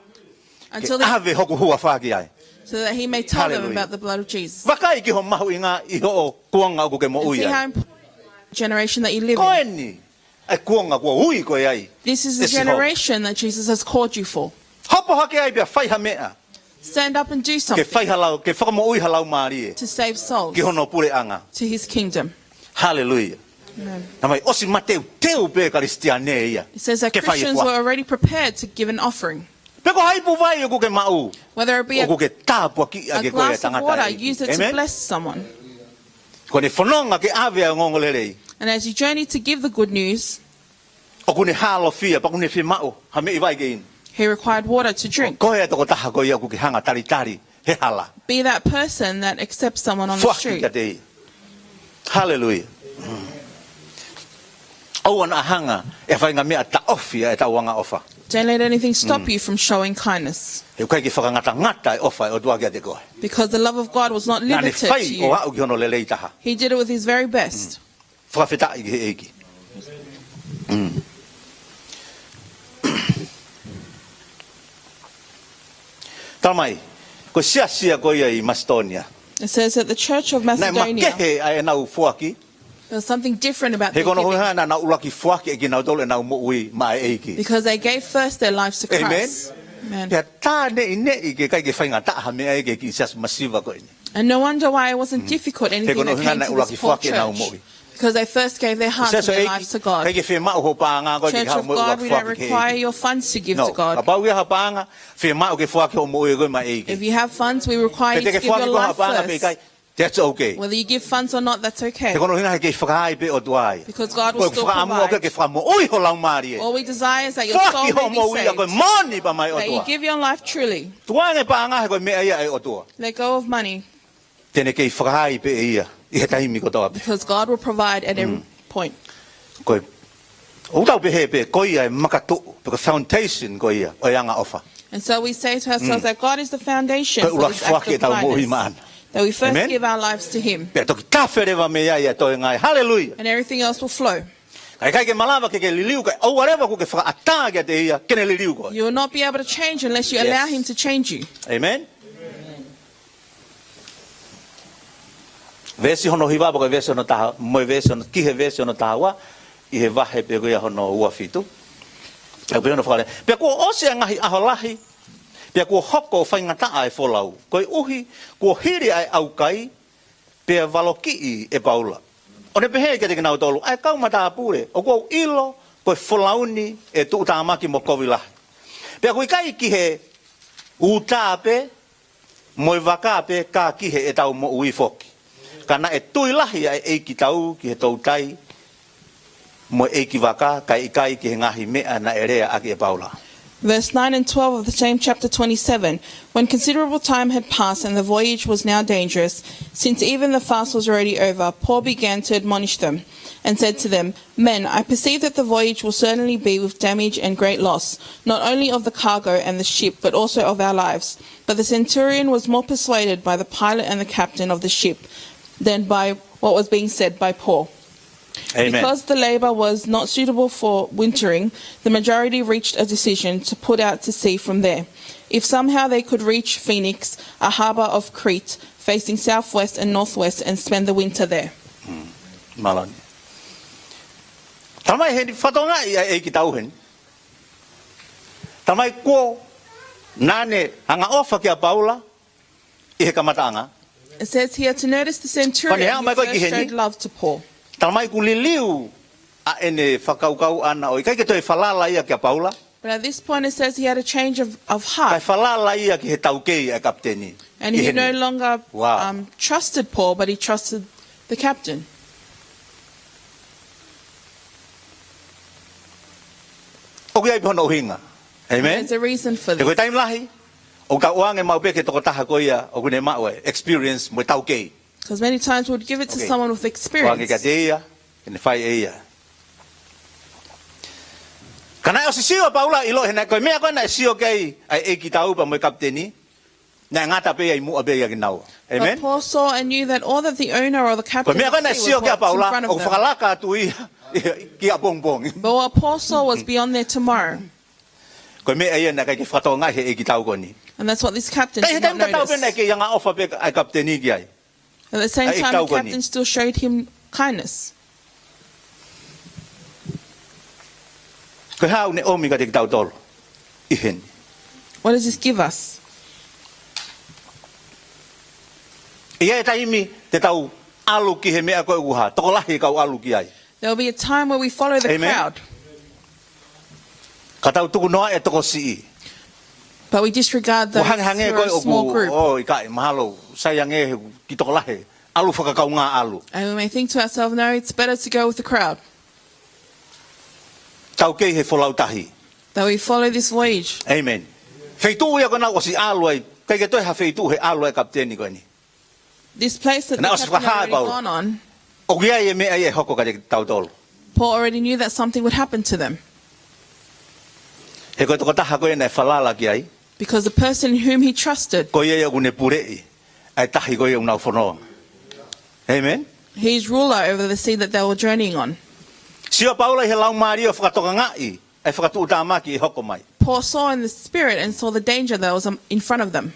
Ke until they, ave hoku hua whaki ai. so that he may tell them Hallelujah. about the blood of Jesus. Wakai ki ho mahu inga i ho o kuanga ku ke mo And ui see how ai. important the generation that you live Koe in. ni, ai kuanga kua ui koe ai. This is the Esi ho. generation that Jesus has called you for. Hopo hake ai pia whaiha mea. Stand up and do Ke something whaiha lau, ke whakamo ui halau maari e. to save souls Ki hono pure anga. to his kingdom. Hallelujah. Amen. Tamai osi mateu teu pe karistiane ia. It says that Ke whai Christians kua. were already prepared to give an offering. Peko haipu vai o ku ke mau. Whether it be O ku a ke tāpua ki a ke koe glass of tangata water, e. use it to Amen. bless someone. Ko ne whanonga ke ave a ngongolelei. And as you journey to give the good news, O ku ne halo fia, pa ku ne whimao. Ha me i vai ke in. he required water to drink. Koe e toko taha koe ia ku ke hanga tari tari. He hala. Be that person that accepts someone on the Fuaki street. ka te i. Hallelujah. O ana hanga e whainga mea ta ofia e ta wanga ofa. Don't let anything stop you from showing kindness. E koe ki whakangata ngata e ofa e o tua kia te koe. Because the love of God was not Nā ne limited to whai o you. au ki hono lelei taha. He did it with his very best. Whakawhita i ki he eiki. Talamai, ko sia koe ia I Macedonia. It says that the church of Nai Macedonia, makehe ai e nau fuaki. there was something different about He their kono hui giving. hana nau ulaki fuaki e ki nau tole nau mo ui mai eiki. Because they gave first their lives to Amen. Christ. Amen. Pea tā ne ke kai ke whainga taha mea eke ki sias masiva koe ni. And no wonder why it wasn't difficult, anything kono that came hingana to ulaki this poor whake nau church. mo'i. Because they first gave their hearts and Seso their lives to God. kai ke whemau ho pāanga koe ki Church hau of mo God, ulaki we don't whake ke require eiki. your funds to give No, to ka God. pau ia ha pāanga, whemau ke whake ho mo ui koe mai eiki. If you have funds, we require Pe you te to ke give whake your ko ha life pāanga pe kai, first. that's okay. Whether you give funds or not, that's okay. He kono hinga ke whakaai pe o tuai. Because God Koe will still whakaamua provide. ke whamo ui ho lau maari e. All we desire is that your soul Whaki ho may mo be ui a koe saved. moni pa mai o That you tua. give your life truly. Tuange pāanga he koe mea ia e o tua. Let go of money. Tene kei whakaai pe e ia. I he taimi ko toa pe. Because God will provide at every point. Koe. O tau pe he pe koe ia e makatu. Pe ko foundation koe ia. O ianga ofa. And so we say to ourselves that God is the foundation Koe for ula this act whake of tau mo hi kindness. maan. That we first Amen. give our lives to Him. Pe toki tawherewa me ia ia toi ngai. Hallelujah. And everything else will flow. Kai kai ke malawa ke liliu kai. O whatever ko ke whakaata kia te ia. Kene liliu koe. You will not be able to change unless you Yes. allow Him to change you. Amen. Vesi hono hiwa ko vesi hono taha. Moi vesi hono ki he vesi hono taha wa. I he wahe pe ko ia hono ua fitu. Pe hono whakare. Pe ko ose ngahi aho lahi. Pea kua hoko whaingata ai wholau. Koe uhi, kua hiri ai au kai, pea waloki e paula. O ne pehe ke te kinau tolu, ai kaumata apure, o kua ilo, koe wholauni e tu utamaki mo kovi lahi. Pea koe kai ki he utape, moi wakape, ka ki he e tau mo ui foki. Kana e tui lahi ai eiki tau ki he tau tai, mo eiki waka, kai ikai ki he ngahi mea na erea aki e paula. Verse 9 and 12 of the same chapter 27. When considerable time had passed and the voyage was now dangerous, since even the fast was already over, Paul began to admonish them and said to them, Men, I perceive that the voyage will certainly be with damage and great loss, not only of the cargo and the ship, but also of our lives. But the centurion was more persuaded by the pilot and the captain of the ship than by what was being said by Paul. Amen. Because the labor was not suitable for wintering, the majority reached a decision to put out to sea from there. If somehow they could reach Phoenix, a harbour of Crete, facing southwest and northwest, and spend the winter there. Malanga. Tamai he whatonga i ki tau hen. Tamai ko nane hanga ofa ki a Paula I he kamataanga. It says here to notice the centurion who first showed love to Paul. Tamai ku liliu a ene whakaukau ana o I kai ke toi whalala ia ki a Paula. But at this point it says he had a change of heart. Kai whalala ia ki he taukei a kapteni. And he no longer trusted Paul, but he trusted the captain. Amen. There's a reason for this. Because many times we would give it to someone with experience. But Paul saw and knew that all that the owner or the captain would see was what's in front of them. But what Paul saw was beyond their tomorrow. And that's what this captain did not notice. At the same time, the captain still showed him kindness. What does this give us? There will be a time where we follow the crowd. But we disregard those who are a small group. And we may think to ourselves, no, it's better to go with the crowd. That we follow this voyage. Amen. This place that the captain had already gone on, Paul already knew that something would happen to them. Because the person in whom he trusted, Amen. He's ruler over the sea that they were journeying on. Paul saw in the spirit and saw the danger that was in front of them.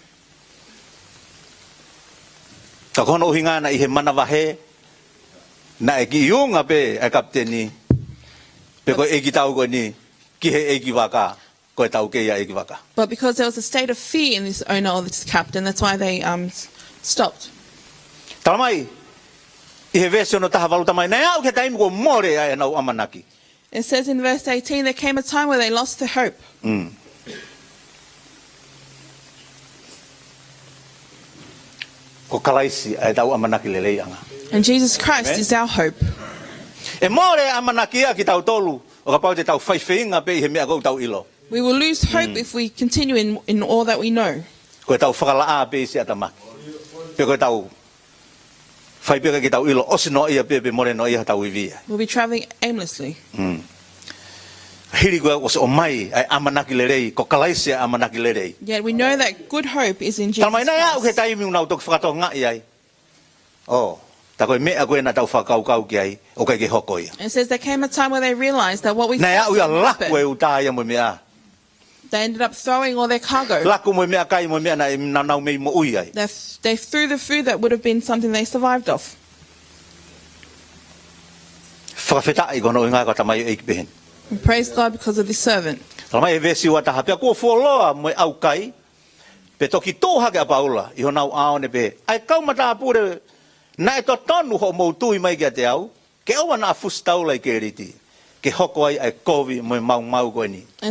But because there was a state of fear in this owner or this captain, that's why they stopped. It says in verse 18, there came a time where they lost their hope. And Jesus Christ is our hope. We will lose hope if we continue in all that we know. We'll be traveling aimlessly. Yet we know that good hope is in Jesus Christ. And it says there came a time where they realized that what we thought would happen, they ended up throwing all their cargo. They threw the food that would have been something they survived off. And praise God because of this servant. And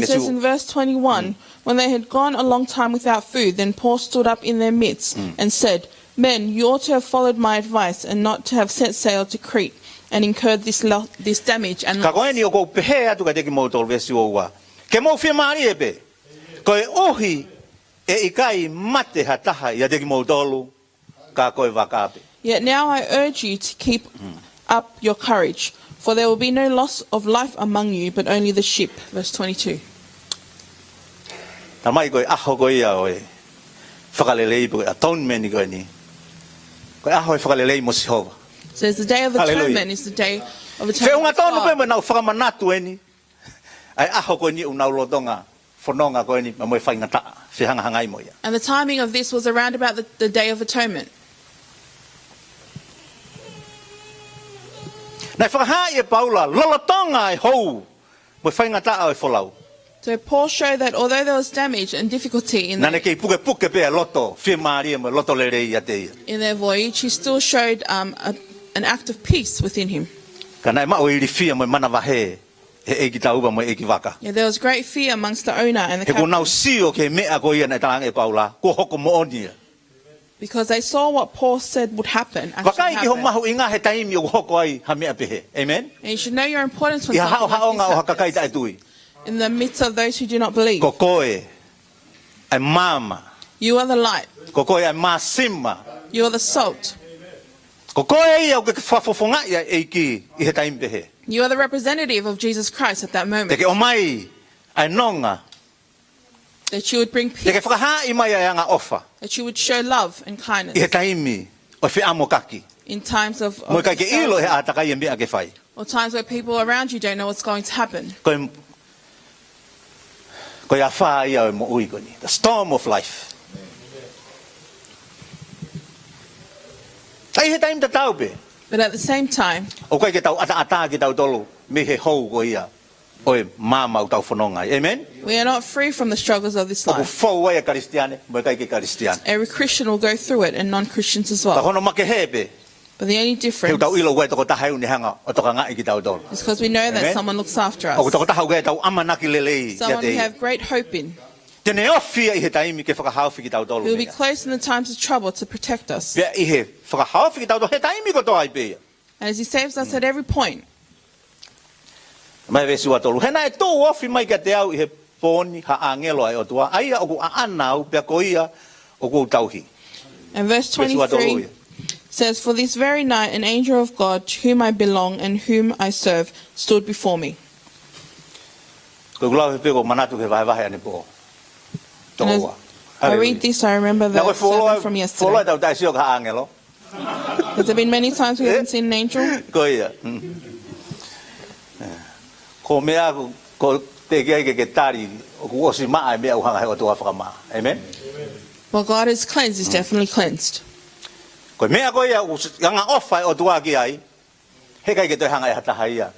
it says in verse 21, when they had gone a long time without food, then Paul stood up in their midst and said, Men, you ought to have followed my advice and not to have set sail to Crete and incurred this damage and loss. Yet now I urge you to keep up your courage, for there will be no loss of life among you, but only the ship. Verse 22. Says the day of atonement is the day of atonement. And the timing of this was around about the day of atonement. Na whakaha e paula, lolotonga e hou, mo whaingata au e wholau. So Paul showed that although there was damage and difficulty in Nane kei puke pea loto, whia maari mo loto le rei a te ia. their voyage, he still showed an act of peace within him. Kana e mao i whia mo mana wahe, he eki tauba mo eki waka. Yeah, there was great fear amongst the owner and the He ko nau captain sio ke mea ko ia na taranga e paula, ko hoko mo onia. because they saw what Paul said would happen. Actually Wakai ki ho happen. mahu inga he taimi o hoko ai ha mea pehe. Amen? And you should know your importance when Ia hao something hao like ngā o this hakakai ta happens. etui. In the midst of those who do not believe, Ko koe, ai mama, you are the light, ko koe ai masima, you are the salt, ko koe ia o ke whafofonga ia e ki i he taimi pehe. you are the representative of Jesus Christ at that Te moment. ke o mai, ai nonga, That you would bring te ke peace, whakaha i mai ai anga ofa, that you would show love and i he kindness taimi o whia amo kaki. in times of Mo kai ke ilo he discouragement, atakai e mea ke whai. or times where people around you don't know what's going to happen. Ko ia wha ia o mo ui koni. The storm of life. Ai he taimi ta tau pe. But at the same time, O kai ke tau ata ki tau tolu. Me he hou ko ia. Oe mama o tau whanonga. Amen? we are not free from the struggles of this O ku life. whau ai a karistiane. Mo kai ke karistiane. Every Christian will go through it, and non-Christians as Ta well. hono make he pe. But the only Heu difference tau ilo koe toko tahau ni hanga. O toka ngai ki tau tolu. is because we know that Amen. someone looks after O ku us, toko tahau koe tau amanaki lelei. someone we have great hope in, Tene ofia i he taimi ke whakahauwhi ki tau tolu. who will be close in the times of trouble to protect us. Pea i he whakahauwhi ki tau tolu. He taimi ko toa i pe. And as he saves us at every point, Mai vesi wa tolu. Hena e tō ofi mai ka te au i he pōni ha angelo ai o tua. Aia o ku aanau pia ko ia o ku tauhi. and verse Vesi wa tolu 23 ia. says, "For this very night an angel of God, to whom I belong and whom I serve, stood before me." Ko kulau he peko manatu ke vai vai ane po. And as Toa. I read this, I remember Na the koe sermon from follow yesterday. tau tai sio ka angelo. Has there been many times we haven't seen an angel? Ko ia. Ko mea ko te kia ke tari o ku osi maa mea uhanga he o tua whakamaa. Amen? Well, God is cleansed, is definitely cleansed. Ko mea ko ia anga ofa o tua ki ai. He kai ke toi hanga e hataha ia.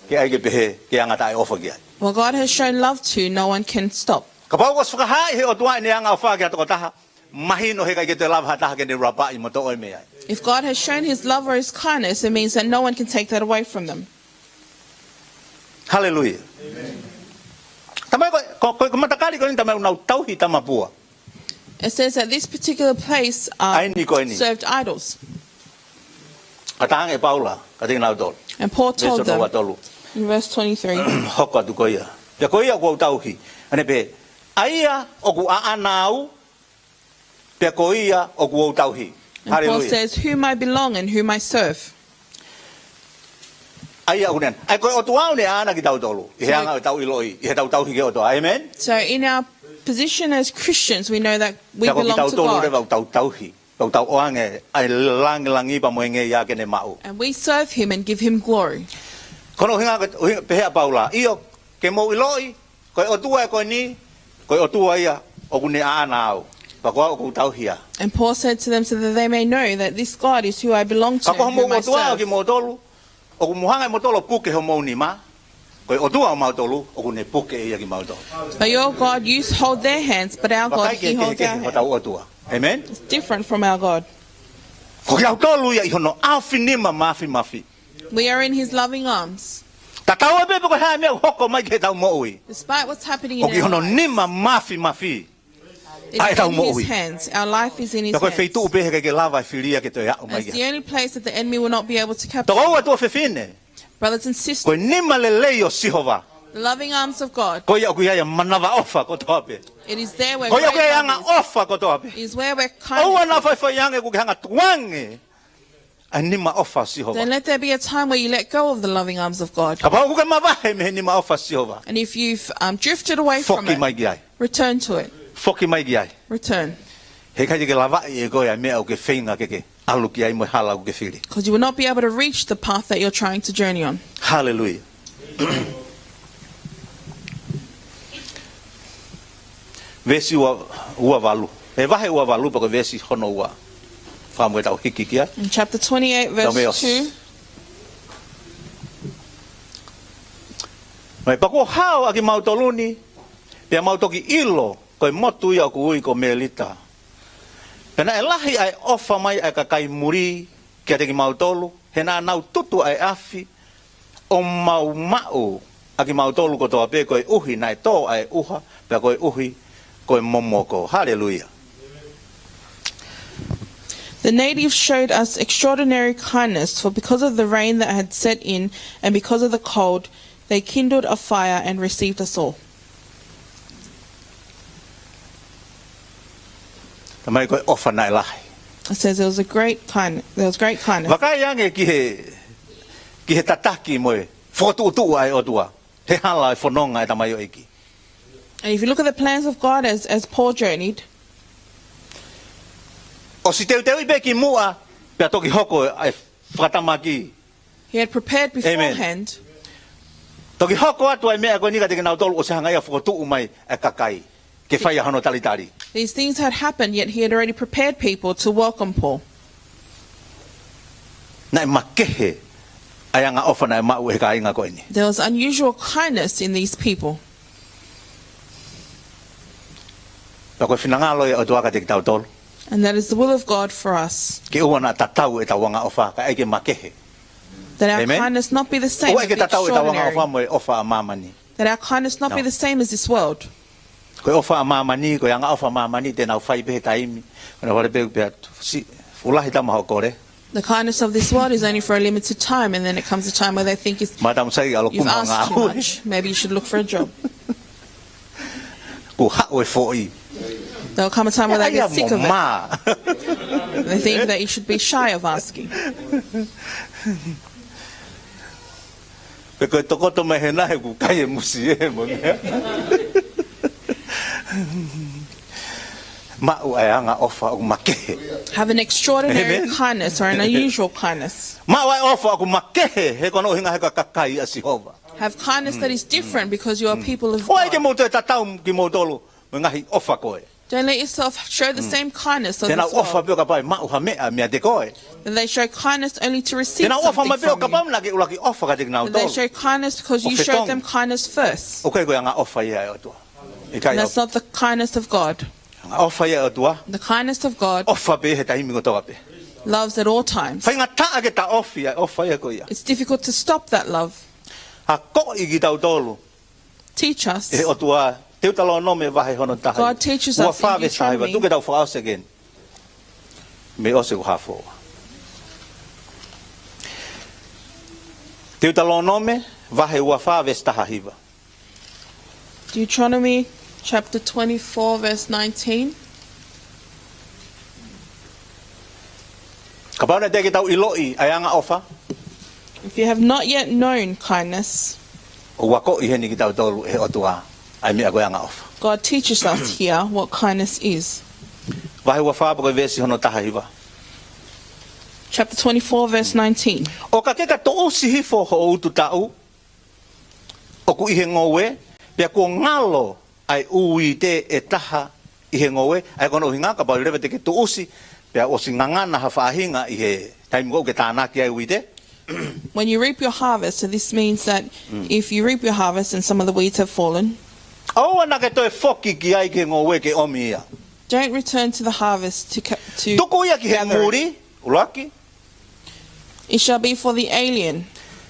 Ke ai ke pehe ke anga tai ofa ki ai. Well, God has shown love to, no one can stop. Ka pau ko whakahai he o tua ne anga ofa ki atoko taha. Mahino he kai ke toi lava hataha ke ne rapa i moto oi mea. If God has shown his love or his kindness, it means that no one can take that away from them. Hallelujah. Tamai ko matakari ko ni tamai unau tauhi tamapua. It says that this particular place Ai ni ko ni. served idols. Ka tanga e paula ka te nau tolu. And Paul told Veso no them tolu. in verse 23, Hoko atu ko ia. Ya ko ia ko tauhi. Ane pe aia o ku aanau pe ko ia o ku tauhi. and Paul Hallelujah. says, "Whom I belong and whom I serve." Aia unen. Ai ko o tuau ne ana ki tau tolu. I he anga o tau iloi. I he tau tauhi ke o toa. Amen. So in our position as Christians, we know that we Ya ko ki belong tau to tolu re God. tau tauhi. Tau oange ai langi pa moenge ia ke ne mau. And we serve him and give him glory. Kono hinga pehea paula. Io ke mo iloi. Ko o tua ko ni. Ko o tua ia o ku ne ana au. Pa ko o ku tauhia. And Paul said to them so that they may know that this God is who I belong to, Ka ko and mo whom I o tua ki serve. mo tolu. O ku muhanga mo tolu puke ho mo ni ma. Ko o tua mo tolu o ku ne puke ia ki mo tolu. But your God, you hold their hands, but our God, Pakai he holds our ke hands. tau o tua. Amen. It's different from our God. Ko ki au tolu ia i hono afinima mafi. We are in his loving arms. Ta tau e pepe ko ha me hoko mai ke tau mo ui. Despite what's happening O in ki our hono lives, nima mafi. ai it's tau in mo his ui. hands. Our life is in his Ta koe feitu hands. pehe ke lava i filia ke toi au mai It's ke. the only place that the enemy will not be able to capture. To o atu fefine. Brothers and sisters, Ko nima le lei o sihova. the loving arms of God, Ko ia ku ia manava ofa ko toape. it is there where Ko ia great ku ia love anga ofa ko toape. is. It is where we're O kindness ana is. fai yange ku hanga tuange. Ai nima ofa sihova. Then let there be a time where you let go of the loving arms of God. Ka pau ku ka mawahe me nima ofa sihova. And if you've drifted away from Foki mai it, ki ai. return to it. Foki mai ki ai. Return. He kai ke lava e ko ia mea o ke feinga ke alu ki ai mo hala ku ke fili. Because you will not be able to reach the path that you're trying to journey on. Hallelujah. Vesi ua valu. E vahe ua valu pa ko vesi hono ua. Whamwe tau hiki kia. In chapter 28, Tau mea verse 2, Mai pako hao aki mautoluni. Pia mautoki ilo koi motu ia kui ko melita. Pena e lahi ai ofa mai ai kakai muri kia teki mautolu. Hena nau tutu ai afi o mau aki mautolu ko toa pe koi uhi nai to ai uha pia koi uhi koi momoko. Hallelujah. The natives showed us extraordinary kindness, for because of the rain that had set in and because of the cold, they kindled a fire and received us all. Tamai koi ofa nai lahi. It says there was great kindness. Wakai yange ki he tataki moe. Fotu ai otua. He hala ai fononga ai tamai o iki. And if you look at the plans of God as Paul journeyed, O si teu i beki mua, pia toki hoko ai whatamaki. he had prepared beforehand. Toki hoko atu ai mea koe nika teke nau tolu o se hanga ia whakotu mai e kakai. Ke whai hano talitari. These things had happened, yet he had already prepared people to welcome Paul. Nai makehe ai anga ofa nai mau he ka inga koe ni. There was unusual kindness in these people. Pia koe whinangalo ia o tuaka teke tau tolu. And that is the will of God for us. Ke ua na tatau e tawanga ofa ka eke makehe. That our Amen. kindness not be the same O as eke the tatau e tawanga ofa extraordinary. moe ofa a mamani. That our kindness not be No. the same as this world. Koe ofa a mamani, koe anga ofa a mamani te nau whai pehe taimi. Koe wale pehe pia ulahi tama ho kore. The kindness of this world is only for a limited time, and then it comes a time where they think Madam sai alo you've kuma asked too ngā much. Maybe you should look for a job. Ko hao e fōi. There'll come a time where they get sick of it. Ma. They think that you should be shy of asking. Pe koe tokoto mai he nahe ku kai e musi e mo mea. Ma'u ai anga ofa o makehe. Have an extraordinary Amen. kindness or an unusual kindness. Ma'u ai ofa o makehe he kono hinga he ka kakai a Sihova. Have kindness that is different because you are people of O ai ke God. mo te tatau ki mo tolu. Me ngahi ofa koe. Don't let yourself show the same kindness of Tēnā this ofa world. pio ka pai ma'u ha mea mea te koe. That they show kindness only to receive Tēnā ofa ma something pio ka from pai you. laki ofa ka te nau That they tolu. show kindness because you O showed whetong. them kindness first. O koe koe anga ofa ia e o tua. E kai And that's not the kindness of God. anga ofa ia e o tua. The kindness of God Ofa pe he tahimi ko toa pe. loves at all times. Whainga taa ke ta ofi ia ofa ia ko ia. It's difficult to stop that love. Ha ko i ki tau tolu. Teach us. E o tua teu talo no me wahe hono taha. God teaches Ua us in whawe Deuteronomy. sahiwa. Tu ke tau whaose gen. Me ose ko hafo. Teu talo no me wahe ua whawe staha hiwa. Deuteronomy chapter 24 verse 19. Ka pauna te ke tau iloi ai anga ofa. If you have not yet known kindness, O wako i heni ki tau tolu e o tua. Ai mea koe anga ofa. God teaches us here what kindness is. Wahe ua whawe koe vesi hono taha hiwa. Chapter 24 verse 19. O ka ke ka to usi hifo ho o utu tau. O ku ihe ngowe. Pea ko ngalo ai ui te e taha ihe ngowe. Ai kono hinga ka pau rewe te ke to usi. Pea o si ngangana ha whahinga i he taimu ko ke tānaki ai ui te. When you reap your harvest, so this means that if you reap your harvest and some of the weeds have fallen, O ana ke toi foki ki ai ke ngowe ke omi ia. don't return to the harvest to Tuku ia ki he gather it. muri. Ulaki. It shall be for the alien,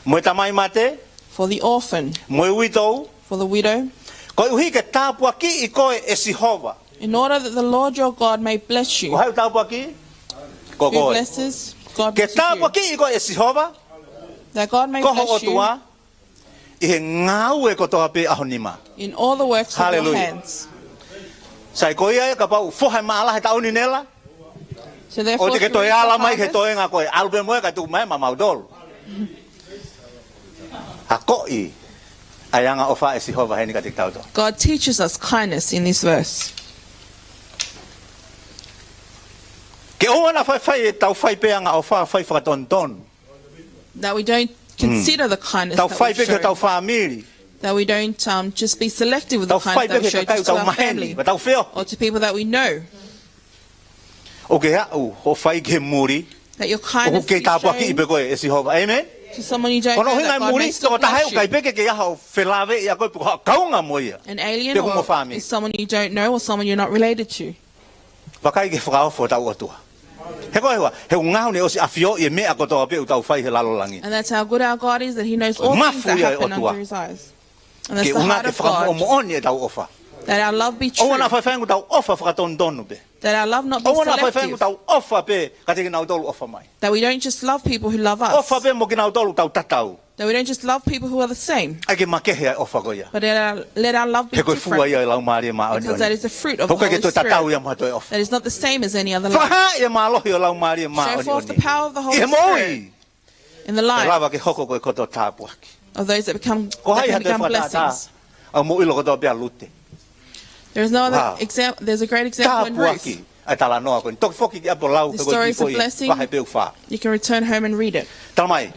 Moe tamai mate. for the orphan, Moe uitou. for the widow, Koe uhi ke tāpua ki I koe e Sihova. in order that the Lord your God may bless O you. hai tāpua ki? Ko Who koe. blesses? God Ke blesses tāpua you. ki I koe e Sihova. That God may Ko ho bless you otua. I he ngau e ko toha pe ahonima. in all the works of your Hallelujah. hands. Sai koe ia ka pau fohai maala he tauni nela. So O therefore, te if ke you toi reap ala the mai ke harvest, toi ngā koe. Albe moe ka tu mai ma maudol. Ha koi. Ai anga ofa e Sihova he ni ka te tauto. God teaches us kindness in this verse. Ke o ana whai e tau whai pe anga ofa whai whakatonton. That we don't consider the kindness Tau that whai we've pe ke tau shown. whamiri. That we don't just be selective with the Tau whai kindness pe that we ke show ka just kau to tau our family maheni. Tau wheo. or to people that we know. O ke hau ho whai ke muri. That your O kindness ke be tāpua ki I shown pe koe e Sihova. Amen? To someone you don't Kono know hinga that God muri may still to tahe bless kai you. peke ke ho felave ya ko kau nga moia. An alien Pe ko mo or fami. is someone you don't know or someone you're not related to. Pakai ke frau fo tau otua. He ko he ngau ne o si afio ye me ako to pe u tau fai he lalo langi. And that's how good our God is, that He knows all things that happen under His eyes. And that's Ke the unga heart ke of frau o God, mo on ye tau ofa. that our love be O true, na fai fai ngu tau ofa fra ton donu be. that our love not be O na fai fai ngu selective, tau ofa pe ka te nau tolu ofa mai. that we don't just love people who love us, Ofa pe mo ki nau tolu tau tatau. that we don't just love people who are the same, Ai ke makehe ofa ko ya. but let our love be He ko fua different, ia lau mari ma because that oni. is the fruit of the Hoka ke Holy to tatau Spirit, ya ma to ofa. that is not the same as any other love. Faha ia ma lo yo lau mari ma Show oni. forth the power of the Holy Ia Spirit moi. in the life Lava ke hoko ko koto tapuaki. of those that Ko can hai ha te become whata blessings. Au mo ilo ko to bea lute. There is no other Wow. example. There's a great example in Tapuaki. Ruth. Ai tala noa ko. Tok foki ki apo lau The ko stories ko of blessing. Wahai peu wha. You can return home and read it. Tamai.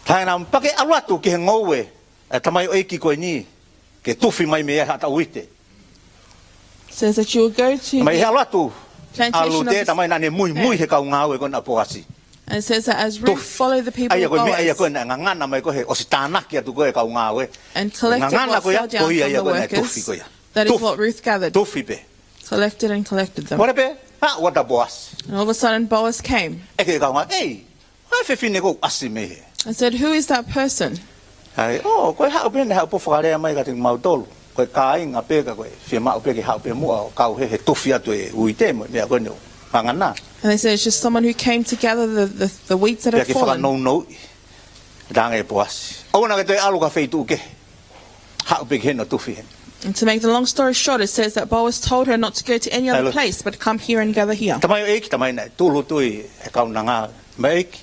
Tai na pake aluatu ke ngowe. Tamai o eki ko ni. Ke tufi mai me ha ta uite. It says that you will go to Mai he the aluatu. plantation Alu of te the, tamai na ne mui he kau ngawe ko na poasi. and it says that as Ruth followed the people Ai of ko me ai Boaz ko na ngana mai ko he o si tanaki atu ko e kau ngawe. and collected Ngana what ko ya fell down ko ia from ia the ko na tufi ko workers, ya. that is Tuf- what Ruth gathered, Tufi pe. collected and collected them. Ora pe. Ha wata boas. And all of a sudden Boaz came E ke kau nga, ei. Ai fe fine ko asi me he. and said, "Who is that person?" Ai, oh, ko ha pe na po fare mai ka te mau tolu. Ko kai nga pe ka ko fe ma pe ke ha pe mo ka he tufi atu e uite mo me ko no. Hangana. And they said it's just someone who came to gather the weeds that Pe had ke fara fallen. no. Dang e boas. O na ke te alu ka fe tu ke. Ha pe ke no tufi he. And to make the long story short, it says that Boaz told her not to go to any Hello. other place, but come here and gather here. Tamai e ki tamai na tulu tu e ka na nga. Mai ki.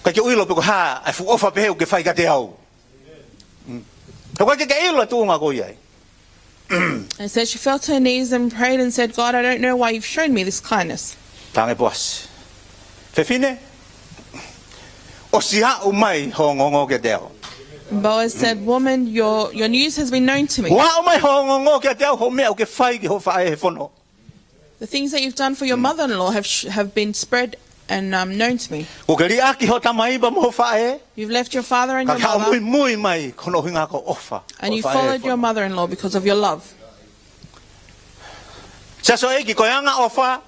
Ka ke uilo pe ko ha ai fu ofa pe ke fai ka te au. Ko ke ilo tu nga ko ia. And it says she fell to her knees and prayed and said, "God, I don't know why you've shown me this kindness." Tange boas. Fe fine. O sia o mai ho ngongo ke teo. And Boaz said, "Woman, your news has been known to me. Wa o mai ho ngongo ke teo ho me o ke fai ki ho fai he fono. The things that you've done for your mother-in-law have been spread and known to me. O ke ri aki ho tamai ba mo fai. You've left your father and Ka your ka mother, mui mai kono hinga ko ofa. and you followed your mother-in-law because of your love." Sa so e ki ko yanga ofa.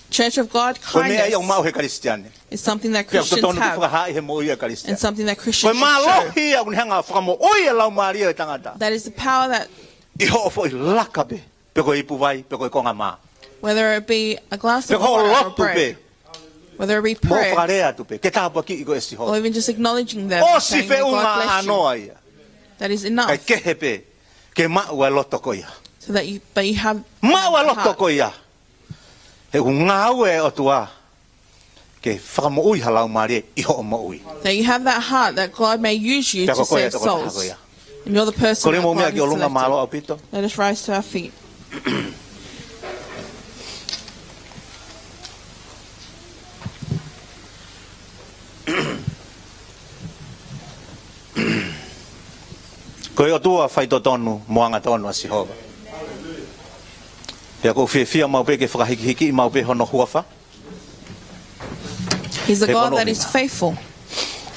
Church of God, Ko me ai o mau kindness he kristiane. is something that Ke ko Christians tonu ki have, ha he mo ia and kristiane. something that Ko Christians should ma lo show. hi a un hanga fra mo o ia lau maria tangata. That is the power that, I ho fo i lakabe. Pe ko i puvai, pe ko i konga ma. whether it be a glass Pe of ko water or lotu pe. bread, whether it be Mo prayer, farea tu pe. Ke ta pa ki i ko esi ho. or even just acknowledging them, O and si saying, fe "May God unga bless you," anoa ia. that is Kai enough, ke hepe. Ke ma ua loto ko ia. so that you have Ma ua the loto heart, ko ia. He unga ue o tua. Ke whakamo ui halau maria i ho o mo ui. that you have that heart that God may use you to save souls, and you're the person Ko that re mo mea God ki o has lunga malo selected. au pito. Let us rise to our feet. Ko e o tua whai to tonu, moanga tonu a Sihova. Pea ko whiwhia mau pe ke whakahiki hiki i mau pe hono huafa. He's a He God kono that hinga. is faithful.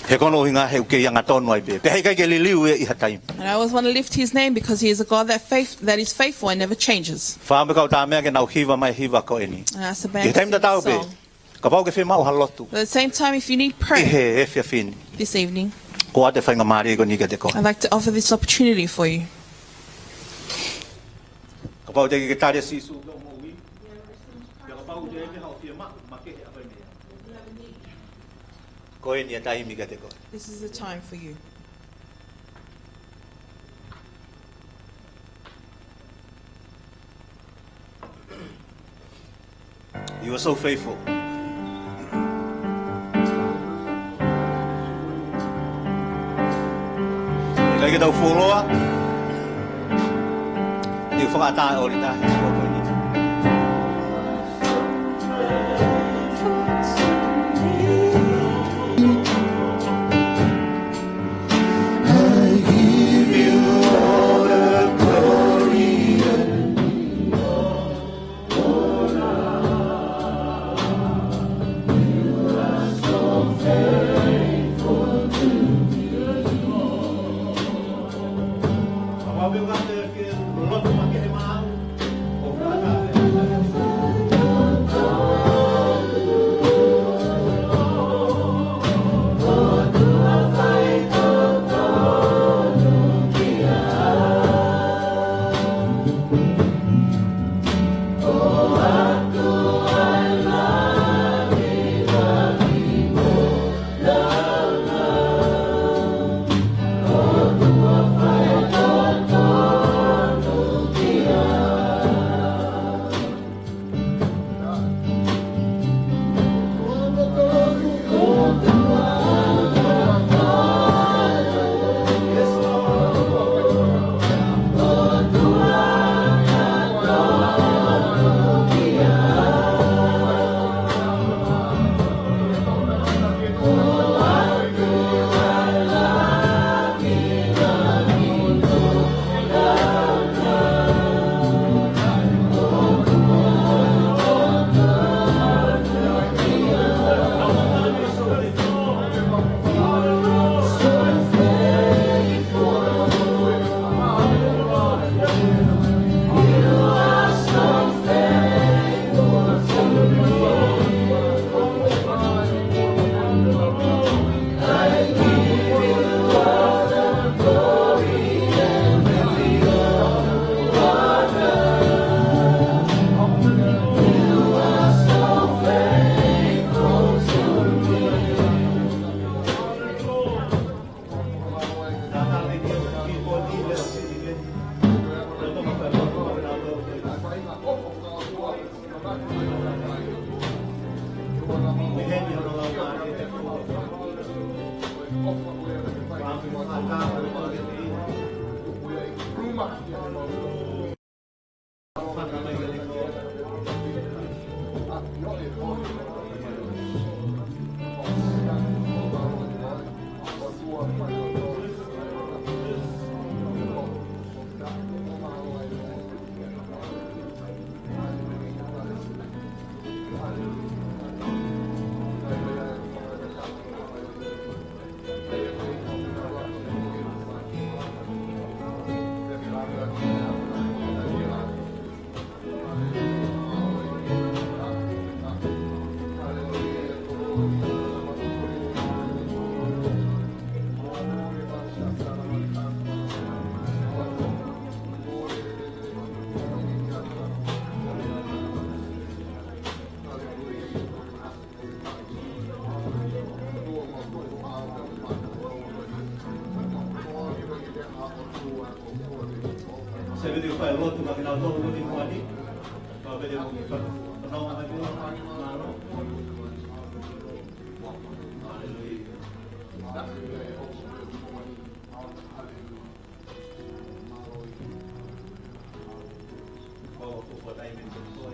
He kono hinga he uke ianga tonu ai pe. Pe hei kai ke liliu e i hatai. And I always want to lift his name because he is a God that is faithful and never changes. Whaame kau tā mea ke nau hiva mai hiva ko eni. And that's the Ke taim da tau pe. song. Ka pau ke whi mau halotu. But at the same time, if you need I prayer he e whia whini. this evening, Ko ate whainga maari ko nika te ko. I'd like to offer this opportunity for you. Ka pau te ke tāre sisu ko mo ui. Pea ka pau te e me hau whia ma ke he awai mea. Ko eni e taimi ka te ko. This is the time for you. You are so faithful. Kai ke tau wholoa. Ni whakata o ri tahi. Ko koe ni. I give you all the glory and Saya video file lot tu bagi nak tahu tu di mana ni. Kalau video mungkin penuh apa tu malu. Oh, tu buat time itu tu.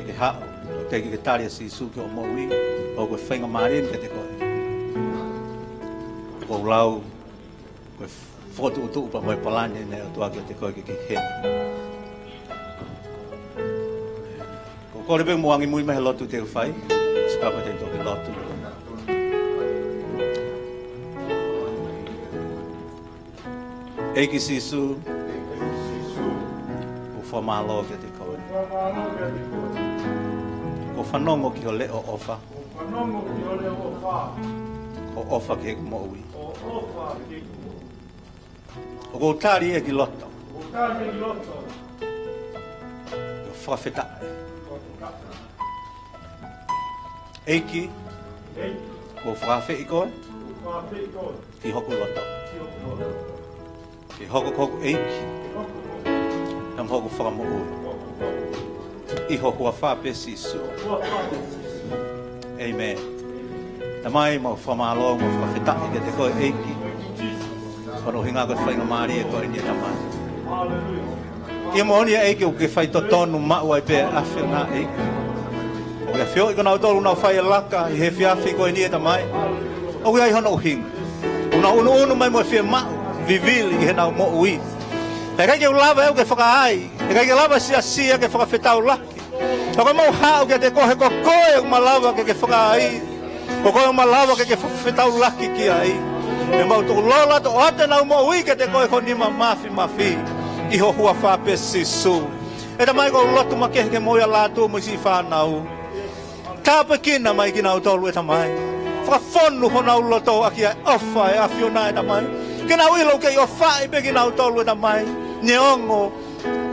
Ini hak, tegi kita dia si suku maui, aku feng kemarin kita kau. Kau lau, kau foto tu upah mai pelan ni, tu agak kita kau kiki. Kau lebih muangi mui mah lot tu teu fai, sekarang kita tu lot tu. Eki sisu, ufa malo kita kau. Kau fanongo ki ole o ofa. O ofa ke mo ui. O go tari e ki loto. O fafeta. Eki. O fafe iko. Ki hoku loto. Ki hoku eki. Tam hoku famo ui. I hoku fa pe sisu. Amen. Tamai mo famalo mo fafeta ke te ko eki. Kono hinga ko fai ngamari ko ni tamai. Hallelujah. Ia mo ni eki o ke fai to tonu ma wa pe afina eki. O ke fio ko na tolu na fai laka I he fiafi ko ni tamai. O ai hono hing. Una uno mai mo fe ma vivili he na mo ui. E kai ke lava e ke whakaai. E kai ke lava sia ke whakawhetau laki. E kai mau hao ke te kohe ko koe o malawa ke whakaai. Ko koe o malawa ke whakawhetau laki ki ai. E mau tuku lola to ate nau mo ui ke te koe ko nima mafi. Iho hua whape sisu. E ta mai ko lotu ma ke moia latu mo si whanau. Tāpe kina mai ki nau tolu e ta mai. Whakafonu ho nau loto aki ai ofa e afiona e ta mai. Kena wilo ke o fai pe kina tolu ta mai neongo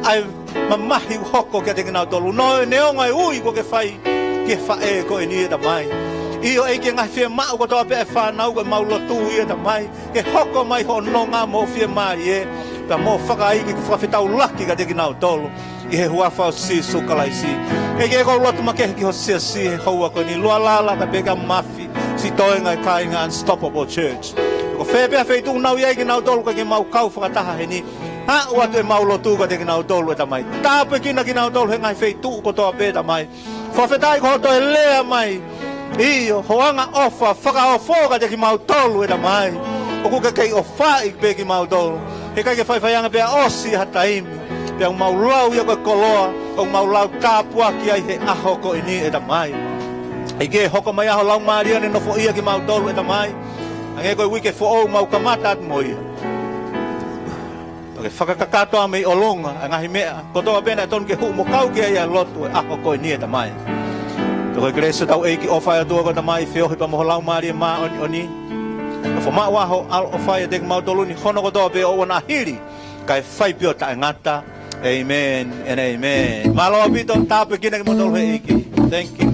ai mamahi hoko ke te kina tolu no neongo ai ui ko ke fai ke fae ko ni ta mai io e ke ngai fe ma ko to pe fa na ko maulo tu i ta mai ke hoko mai ho no nga mo fe mai e ta mo faka i ke fa feta ulaki ke te kina tolu I he hua fa si su kalaisi e ke ko lotu ma ke ho si ho ko ni luala ka pega mafi si toenga kai nga unstoppable church ko febe a feitu nau ia ki nau tolu ka ke mau kau whakataha he ni ha ua te mau lotu ka te ki nau tolu e tamai tāpe kina ki nau tolu he ngai feitu ko toa pe tamai whawhetai ko hoto e lea mai iyo hoanga ofa whakaofo ka te ki mau tolu e tamai o kuka kei o whai pe ki mau tolu he kai ke whaiwhaianga pe a osi hataimi pe au mau lau ia ko koloa o mau lau tāpua ki ai he aho ko ini e tamai e ke hoko mai aho lau maria ne nofo ia ki mau tolu e tamai Ange koe wike fo o mau kamata at moi. Pake whakakakato a mei olonga, angahi mea, kotoa pena ton ke hu mo kau ki ai a lotu e ako koe nie tamai. Toko e kreso tau eiki ofai atua ko tamai whiohi pa moho lau maari e maa oni. Na fo maa waho al ofai a tek mau toluni hono kotoa pe o wana hiri, kai whai pio ta ngata. Amen and amen. Malo apito tape kina ki mo tolu he eiki. Thank you.